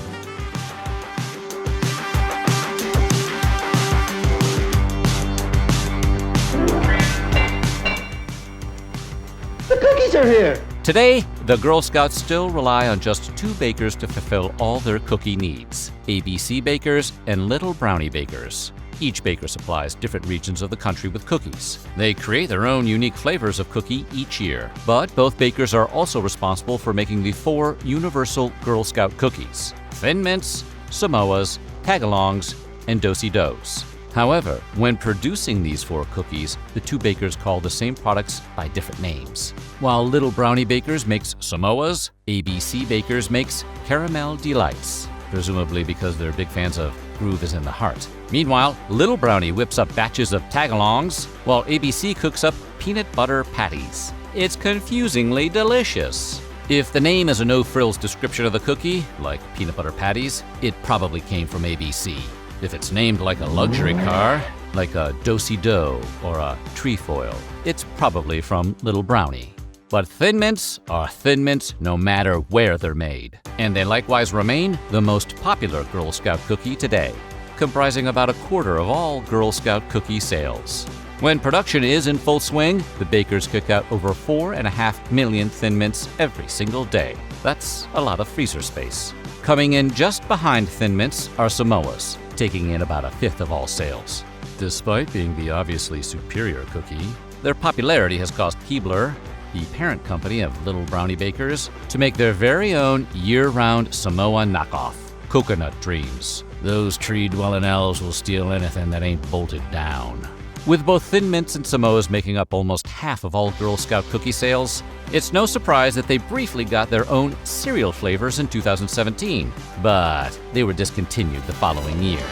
Speaker 9: The cookies are here!
Speaker 1: Today, the Girl Scouts still rely on just two bakers to fulfill all their cookie needs: ABC bakers and Little Brownie bakers. Each baker supplies different regions of the country with cookies. They create their own unique flavors of cookie each year, but both bakers are also responsible for making the 4 universal Girl Scout cookies: Thin Mints, Samoas, Tagalongs, and Do-si-dos. However, when producing these 4 cookies, the 2 bakers call the same products by different names. While Little Brownie Bakers makes Samoas, ABC Bakers makes Caramel Delights, presumably because they're big fans of Groove is in the Heart. Meanwhile, Little Brownie whips up batches of Tagalongs, while ABC cooks up peanut butter patties. It's confusingly delicious. If the name is a no-frills description of the cookie, like peanut butter patties, it probably came from ABC. If it's named like a luxury car, like a Do-si-do or a trefoil, it's probably from Little Brownie. But Thin Mints are Thin Mints no matter where they're made. And they likewise remain the most popular Girl Scout cookie today, comprising about a quarter of all Girl Scout cookie sales. When production is in full swing, the bakers cook out over 4.5 million Thin Mints every single day. That's a lot of freezer space. Coming in just behind Thin Mints are Samoas, taking in about a fifth of all sales. Despite being the obviously superior cookie, their popularity has caused Keebler, the parent company of Little Brownie Bakers, to make their very own year-round Samoa knockoff, Coconut Dreams. Those tree-dwelling elves will steal anything that ain't bolted down. With both Thin Mints and Samoas making up almost half of all Girl Scout cookie sales, it's no surprise that they briefly got their own cereal flavors in 2017, but they were discontinued the following year.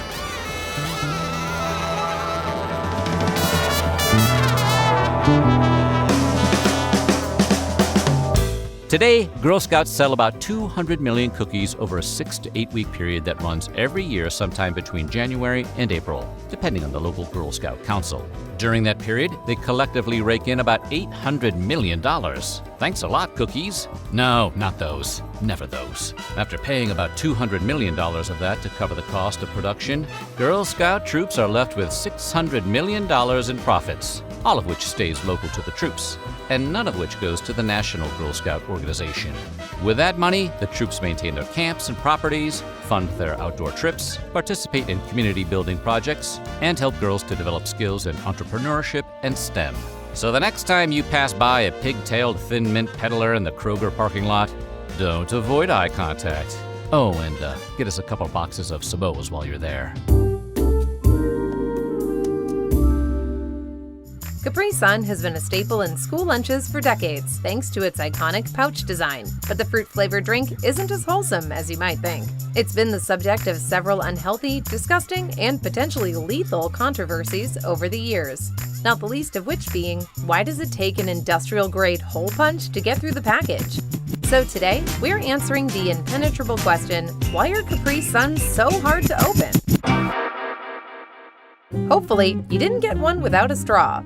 Speaker 1: Today, Girl Scouts sell about 200 million cookies over a 6 to 8 week period that runs every year sometime between January and April, depending on the local Girl Scout Council. During that period, they collectively rake in about $800 million. Thanks a lot, cookies. No, not those. Never those. After paying about $200 million of that to cover the cost of production, Girl Scout troops are left with $600 million in profits, all of which stays local to the troops, and none of which goes to the National Girl Scout Organization. With that money, the troops maintain their camps and properties, fund their outdoor trips, participate in community building projects, and help girls to develop skills in entrepreneurship and STEM. So the next time you pass by a pig-tailed Thin Mint peddler in the Kroger parking lot, don't avoid eye contact. Oh, and get us a couple boxes of Samoas while you're there.
Speaker 19: Capri Sun has been a staple in school lunches for decades, thanks to its iconic pouch design. But the fruit-flavored drink isn't as wholesome as you might think. It's been the subject of several unhealthy, disgusting, and potentially lethal controversies over the years. Not the least of which being, why does it take an industrial-grade hole punch to get through the package? So today, we're answering the impenetrable question, why are Capri Suns so hard to open? Hopefully, you didn't get one without a straw.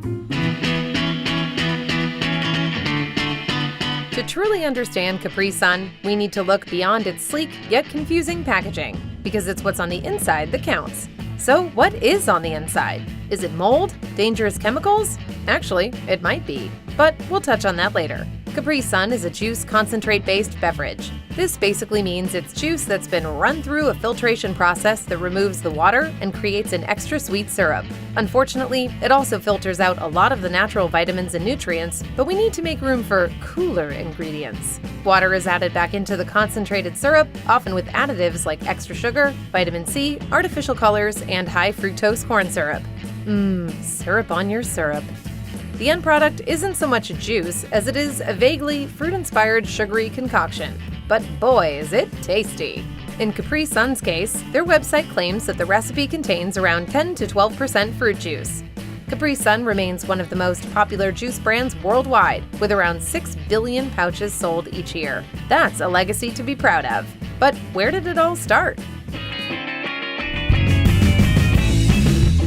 Speaker 19: To truly understand Capri Sun, we need to look beyond its sleek yet confusing packaging, because it's what's on the inside that counts. So what is on the inside? Is it mold? Dangerous chemicals? Actually, it might be, but we'll touch on that later. Capri Sun is a juice concentrate-based beverage. This basically means it's juice that's been run through a filtration process that removes the water and creates an extra sweet syrup. Unfortunately, it also filters out a lot of the natural vitamins and nutrients, but we need to make room for cooler ingredients. Water is added back into the concentrated syrup, often with additives like extra sugar, vitamin C, artificial colors, and high fructose corn syrup. Syrup on your syrup. The end product isn't so much a juice as it is a vaguely fruit-inspired sugary concoction. But boy, is it tasty! In Capri Sun's case, their website claims that the recipe contains around 10 to 12% fruit juice. Capri Sun remains one of the most popular juice brands worldwide, with around 6 billion pouches sold each year. That's a legacy to be proud of. But where did it all start?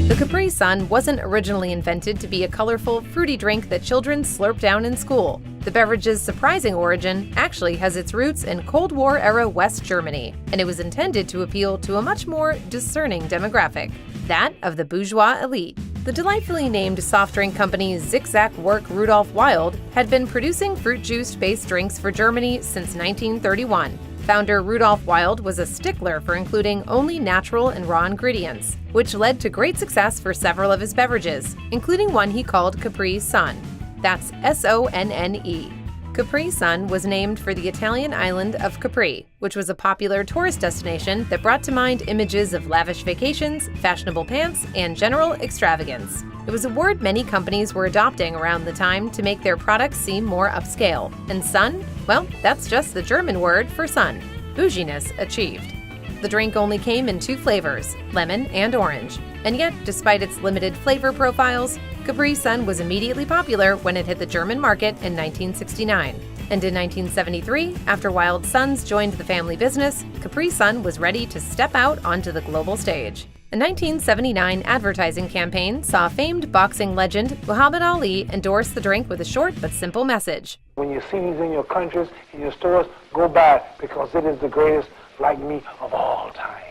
Speaker 19: The Capri Sun wasn't originally invented to be a colorful, fruity drink that children slurp down in school. The beverage's surprising origin actually has its roots in Cold War-era West Germany, and it was intended to appeal to a much more discerning demographic, that of the bourgeois elite. The delightfully named soft drink company Zig-Zag Werk Rudolf Wild had been producing fruit juice-based drinks for Germany since 1931. Founder Rudolf Wild was a stickler for including only natural and raw ingredients, which led to great success for several of his beverages, including one he called Capri Sun. That's S-O-N-N-E. Capri Sun was named for the Italian island of Capri, which was a popular tourist destination that brought to mind images of lavish vacations, fashionable pants, and general extravagance. It was a word many companies were adopting around the time to make their products seem more upscale. And sun? Well, that's just the German word for sun. Bouginess achieved. The drink only came in 2 flavors, lemon and orange. And yet, despite its limited flavor profiles, Capri Sun was immediately popular when it hit the German market in 1969. And in 1973, after Wild Suns joined the family business, Capri Sun was ready to step out onto the global stage. A 1979 advertising campaign saw famed boxing legend Muhammad Ali endorse the drink with a short but simple message.
Speaker 9: When you see these in your countries, in your stores, go buy it because it is the greatest like me of all time.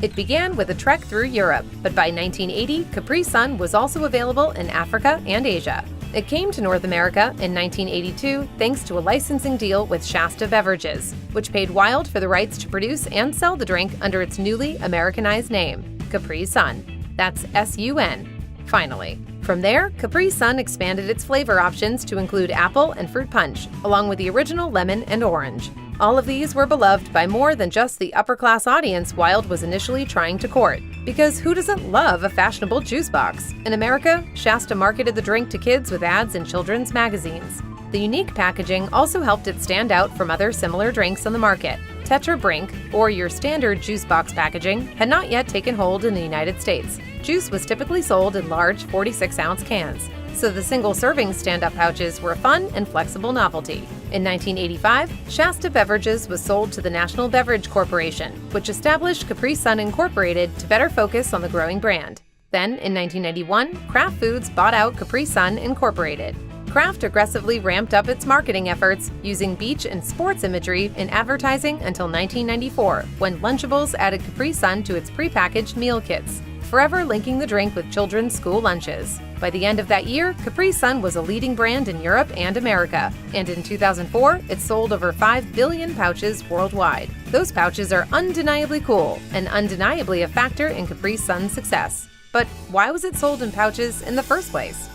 Speaker 19: It began with a trek through Europe, but by 1980, Capri Sun was also available in Africa and Asia. It came to North America in 1982 thanks to a licensing deal with Shasta Beverages, which paid Wild for the rights to produce and sell the drink under its newly Americanized name, Capri Sun. That's S-U-N. Finally. From there, Capri Sun expanded its flavor options to include apple and fruit punch, along with the original lemon and orange. All of these were beloved by more than just the upper-class audience Wild was initially trying to court. Because who doesn't love a fashionable juice box? In America, Shasta marketed the drink to kids with ads in children's magazines. The unique packaging also helped it stand out from other similar drinks on the market. Tetra Brink, or your standard juice box packaging, had not yet taken hold in the United States. Juice was typically sold in large 46-ounce cans, so the single-serving stand-up pouches were a fun and flexible novelty. In 1985, Shasta Beverages was sold to the National Beverage Corporation, which established Capri Sun Incorporated to better focus on the growing brand. Then, in 1991, Kraft Foods bought out Capri Sun Incorporated. Kraft aggressively ramped up its marketing efforts, using beach and sports imagery in advertising until 1994, when Lunchables added Capri Sun to its prepackaged meal kits, forever linking the drink with children's school lunches. By the end of that year, Capri Sun was a leading brand in Europe and America, and in 2004, it sold over 5 billion pouches worldwide. Those pouches are undeniably cool, and undeniably a factor in Capri Sun's success. But why was it sold in pouches in the first place?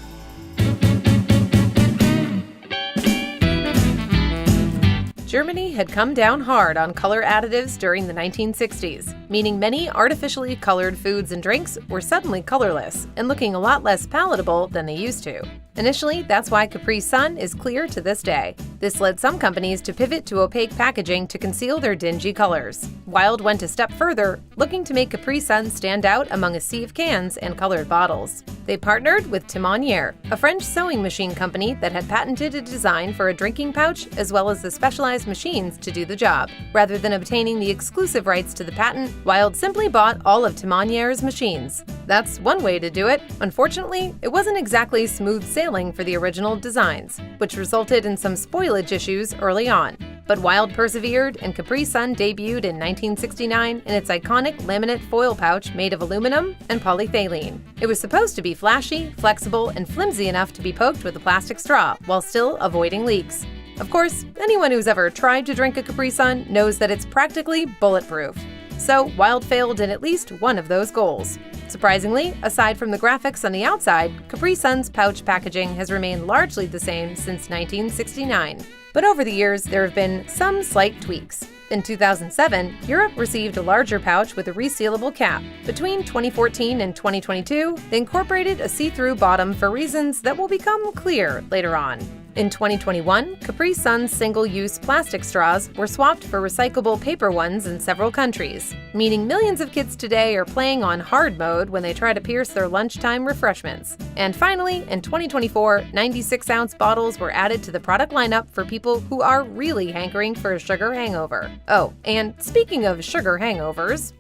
Speaker 19: Germany had come down hard on color additives during the 1960s, meaning many artificially colored foods and drinks were suddenly colorless and looking a lot less palatable than they used to. Initially, that's why Capri Sun is clear to this day. This led some companies to pivot to opaque packaging to conceal their dingy colors. Wild went a step further, looking to make Capri Sun stand out among a sea of cans and colored bottles. They partnered with Timonier, a French sewing machine company that had patented a design for a drinking pouch as well as the specialized machines to do the job. Rather than obtaining the exclusive rights to the patent, Wild simply bought all of Timonier's machines. That's one way to do it. Unfortunately, it wasn't exactly smooth sailing for the original designs, which resulted in some spoilage issues early on. But Wild persevered, and Capri Sun debuted in 1969 in its iconic laminate foil pouch made of aluminum and polyethylene. It was supposed to be flashy, flexible, and flimsy enough to be poked with a plastic straw, while still avoiding leaks. Of course, anyone who's ever tried to drink a Capri Sun knows that it's practically bulletproof. So, Wild failed in at least one of those goals. Surprisingly, aside from the graphics on the outside, Capri Sun's pouch packaging has remained largely the same since 1969. But over the years, there have been some slight tweaks. In 2007, Europe received a larger pouch with a resealable cap. Between 2014 and 2022, they incorporated a see-through bottom for reasons that will become clear later on. In 2021, Capri Sun's single-use plastic straws were swapped for recyclable paper ones in several countries, meaning millions of kids today are playing on hard mode when they try to pierce their lunchtime refreshments. And finally, in 2024, 96-ounce bottles were added to the product lineup for people who are really hankering for a sugar hangover. Oh, and speaking of sugar hangovers,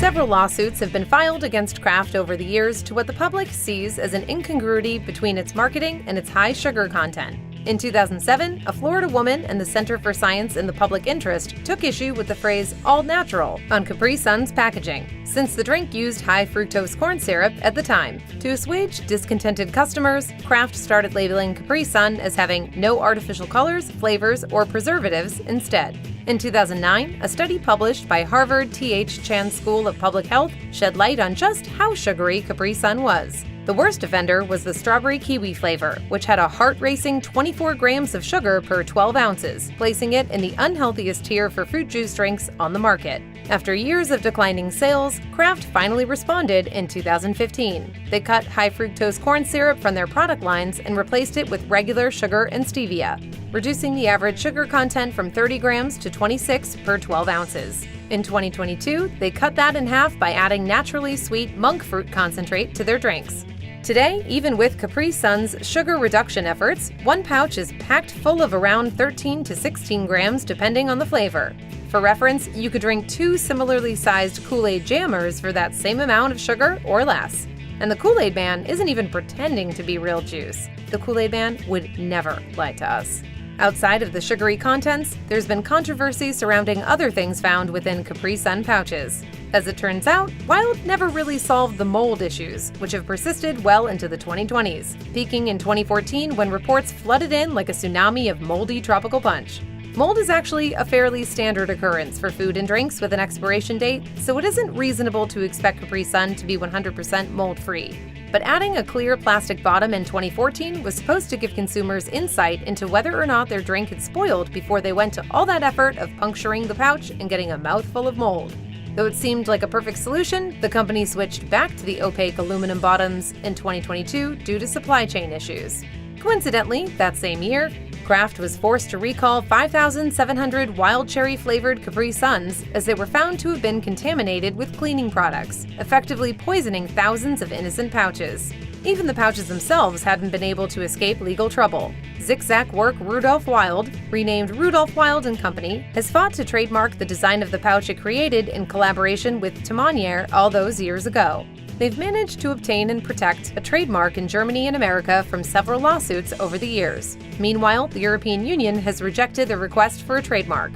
Speaker 19: several lawsuits have been filed against Kraft over the years to what the public sees as an incongruity between its marketing and its high sugar content. In 2007, a Florida woman and the Center for Science in the Public Interest took issue with the phrase all natural on Capri Sun's packaging, since the drink used high fructose corn syrup at the time. To assuage discontented customers, Kraft started labeling Capri Sun as having no artificial colors, flavors, or preservatives instead. In 2009, a study published by Harvard T.H. Chan School of Public Health shed light on just how sugary Capri Sun was. The worst offender was the strawberry kiwi flavor, which had a heart-racing 24 grams of sugar per 12 ounces, placing it in the unhealthiest tier for fruit juice drinks on the market. After years of declining sales, Kraft finally responded in 2015. They cut high fructose corn syrup from their product lines and replaced it with regular sugar and stevia, reducing the average sugar content from 30 grams to 26 per 12 ounces. In 2022, they cut that in half by adding naturally sweet monk fruit concentrate to their drinks. Today, even with Capri Sun's sugar reduction efforts, one pouch is packed full of around 13 to 16 grams depending on the flavor. For reference, you could drink 2 similarly sized Kool-Aid jammers for that same amount of sugar or less. And the Kool-Aid Man isn't even pretending to be real juice. The Kool-Aid Man would never lie to us. Outside of the sugary contents, there's been controversy surrounding other things found within Capri Sun pouches. As it turns out, Wild never really solved the mold issues, which have persisted well into the 2020s, peaking in 2014 when reports flooded in like a tsunami of moldy tropical punch. Mold is actually a fairly standard occurrence for food and drinks with an expiration date, so it isn't reasonable to expect Capri Sun to be 100% mold-free. But adding a clear plastic bottom in 2014 was supposed to give consumers insight into whether or not their drink had spoiled before they went to all that effort of puncturing the pouch and getting a mouthful of mold. Though it seemed like a perfect solution, the company switched back to the opaque aluminum bottoms in 2022 due to supply chain issues. Coincidentally, that same year, Kraft was forced to recall 5,700 wild cherry-flavored Capri Suns as they were found to have been contaminated with cleaning products, effectively poisoning thousands of innocent pouches. Even the pouches themselves hadn't been able to escape legal trouble. Zig-Zag work Rudolph Wild, renamed Rudolph Wild & Company, has fought to trademark the design of the pouch it created in collaboration with Timonier all those years ago. They've managed to obtain and protect a trademark in Germany and America from several lawsuits over the years. Meanwhile, the European Union has rejected the request for a trademark.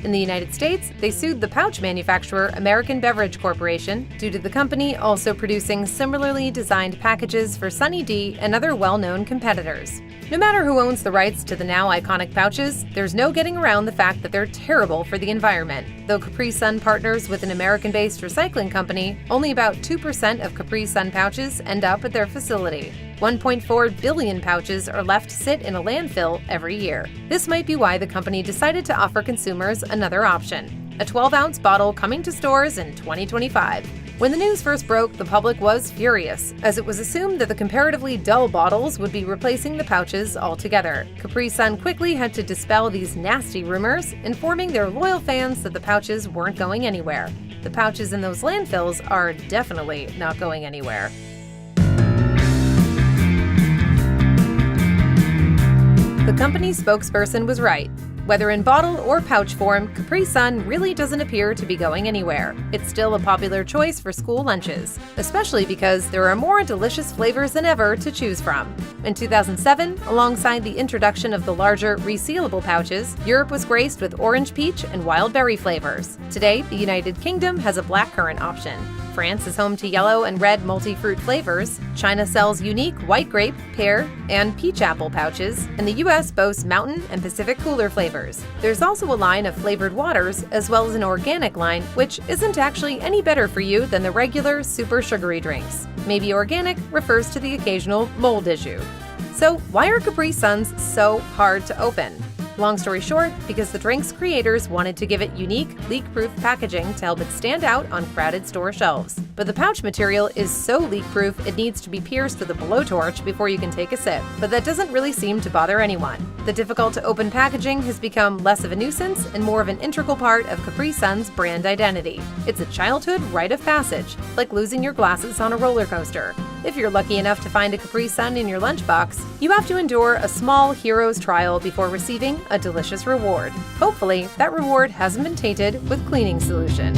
Speaker 19: In the United States, they sued the pouch manufacturer American Beverage Corporation due to the company also producing similarly designed packages for Sunny D and other well-known competitors. No matter who owns the rights to the now iconic pouches, there's no getting around the fact that they're terrible for the environment. Though Capri Sun partners with an American-based recycling company, only about 2% of Capri Sun pouches end up at their facility. 1.4 billion pouches are left to sit in a landfill every year. This might be why the company decided to offer consumers another option, a 12-ounce bottle coming to stores in 2025. When the news first broke, the public was furious, as it was assumed that the comparatively dull bottles would be replacing the pouches altogether. Capri Sun quickly had to dispel these nasty rumors, informing their loyal fans that the pouches weren't going anywhere. The pouches in those landfills are definitely not going anywhere. The company's spokesperson was right. Whether in bottle or pouch form, Capri Sun really doesn't appear to be going anywhere. It's still a popular choice for school lunches, especially because there are more delicious flavors than ever to choose from. In 2007, alongside the introduction of the larger, resealable pouches, Europe was graced with orange peach and wild berry flavors. Today, the United Kingdom has a blackcurrant option. France is home to yellow and red multi-fruit flavors. China sells unique white grape, pear, and peach apple pouches, and the US boasts mountain and Pacific cooler flavors. There's also a line of flavored waters, as well as an organic line, which isn't actually any better for you than the regular super sugary drinks. Maybe organic refers to the occasional mold issue. So why are Capri Suns so hard to open? Long story short, because the drink's creators wanted to give it unique, leak-proof packaging to help it stand out on crowded store shelves. But the pouch material is so leak-proof it needs to be pierced with a blowtorch before you can take a sip. But that doesn't really seem to bother anyone. The difficult-to-open packaging has become less of a nuisance and more of an integral part of Capri Sun's brand identity. It's a childhood rite of passage, like losing your glasses on a roller coaster. If you're lucky enough to find a Capri Sun in your lunchbox, you have to endure a small hero's trial before receiving a delicious reward. Hopefully, that reward hasn't been tainted with cleaning solution.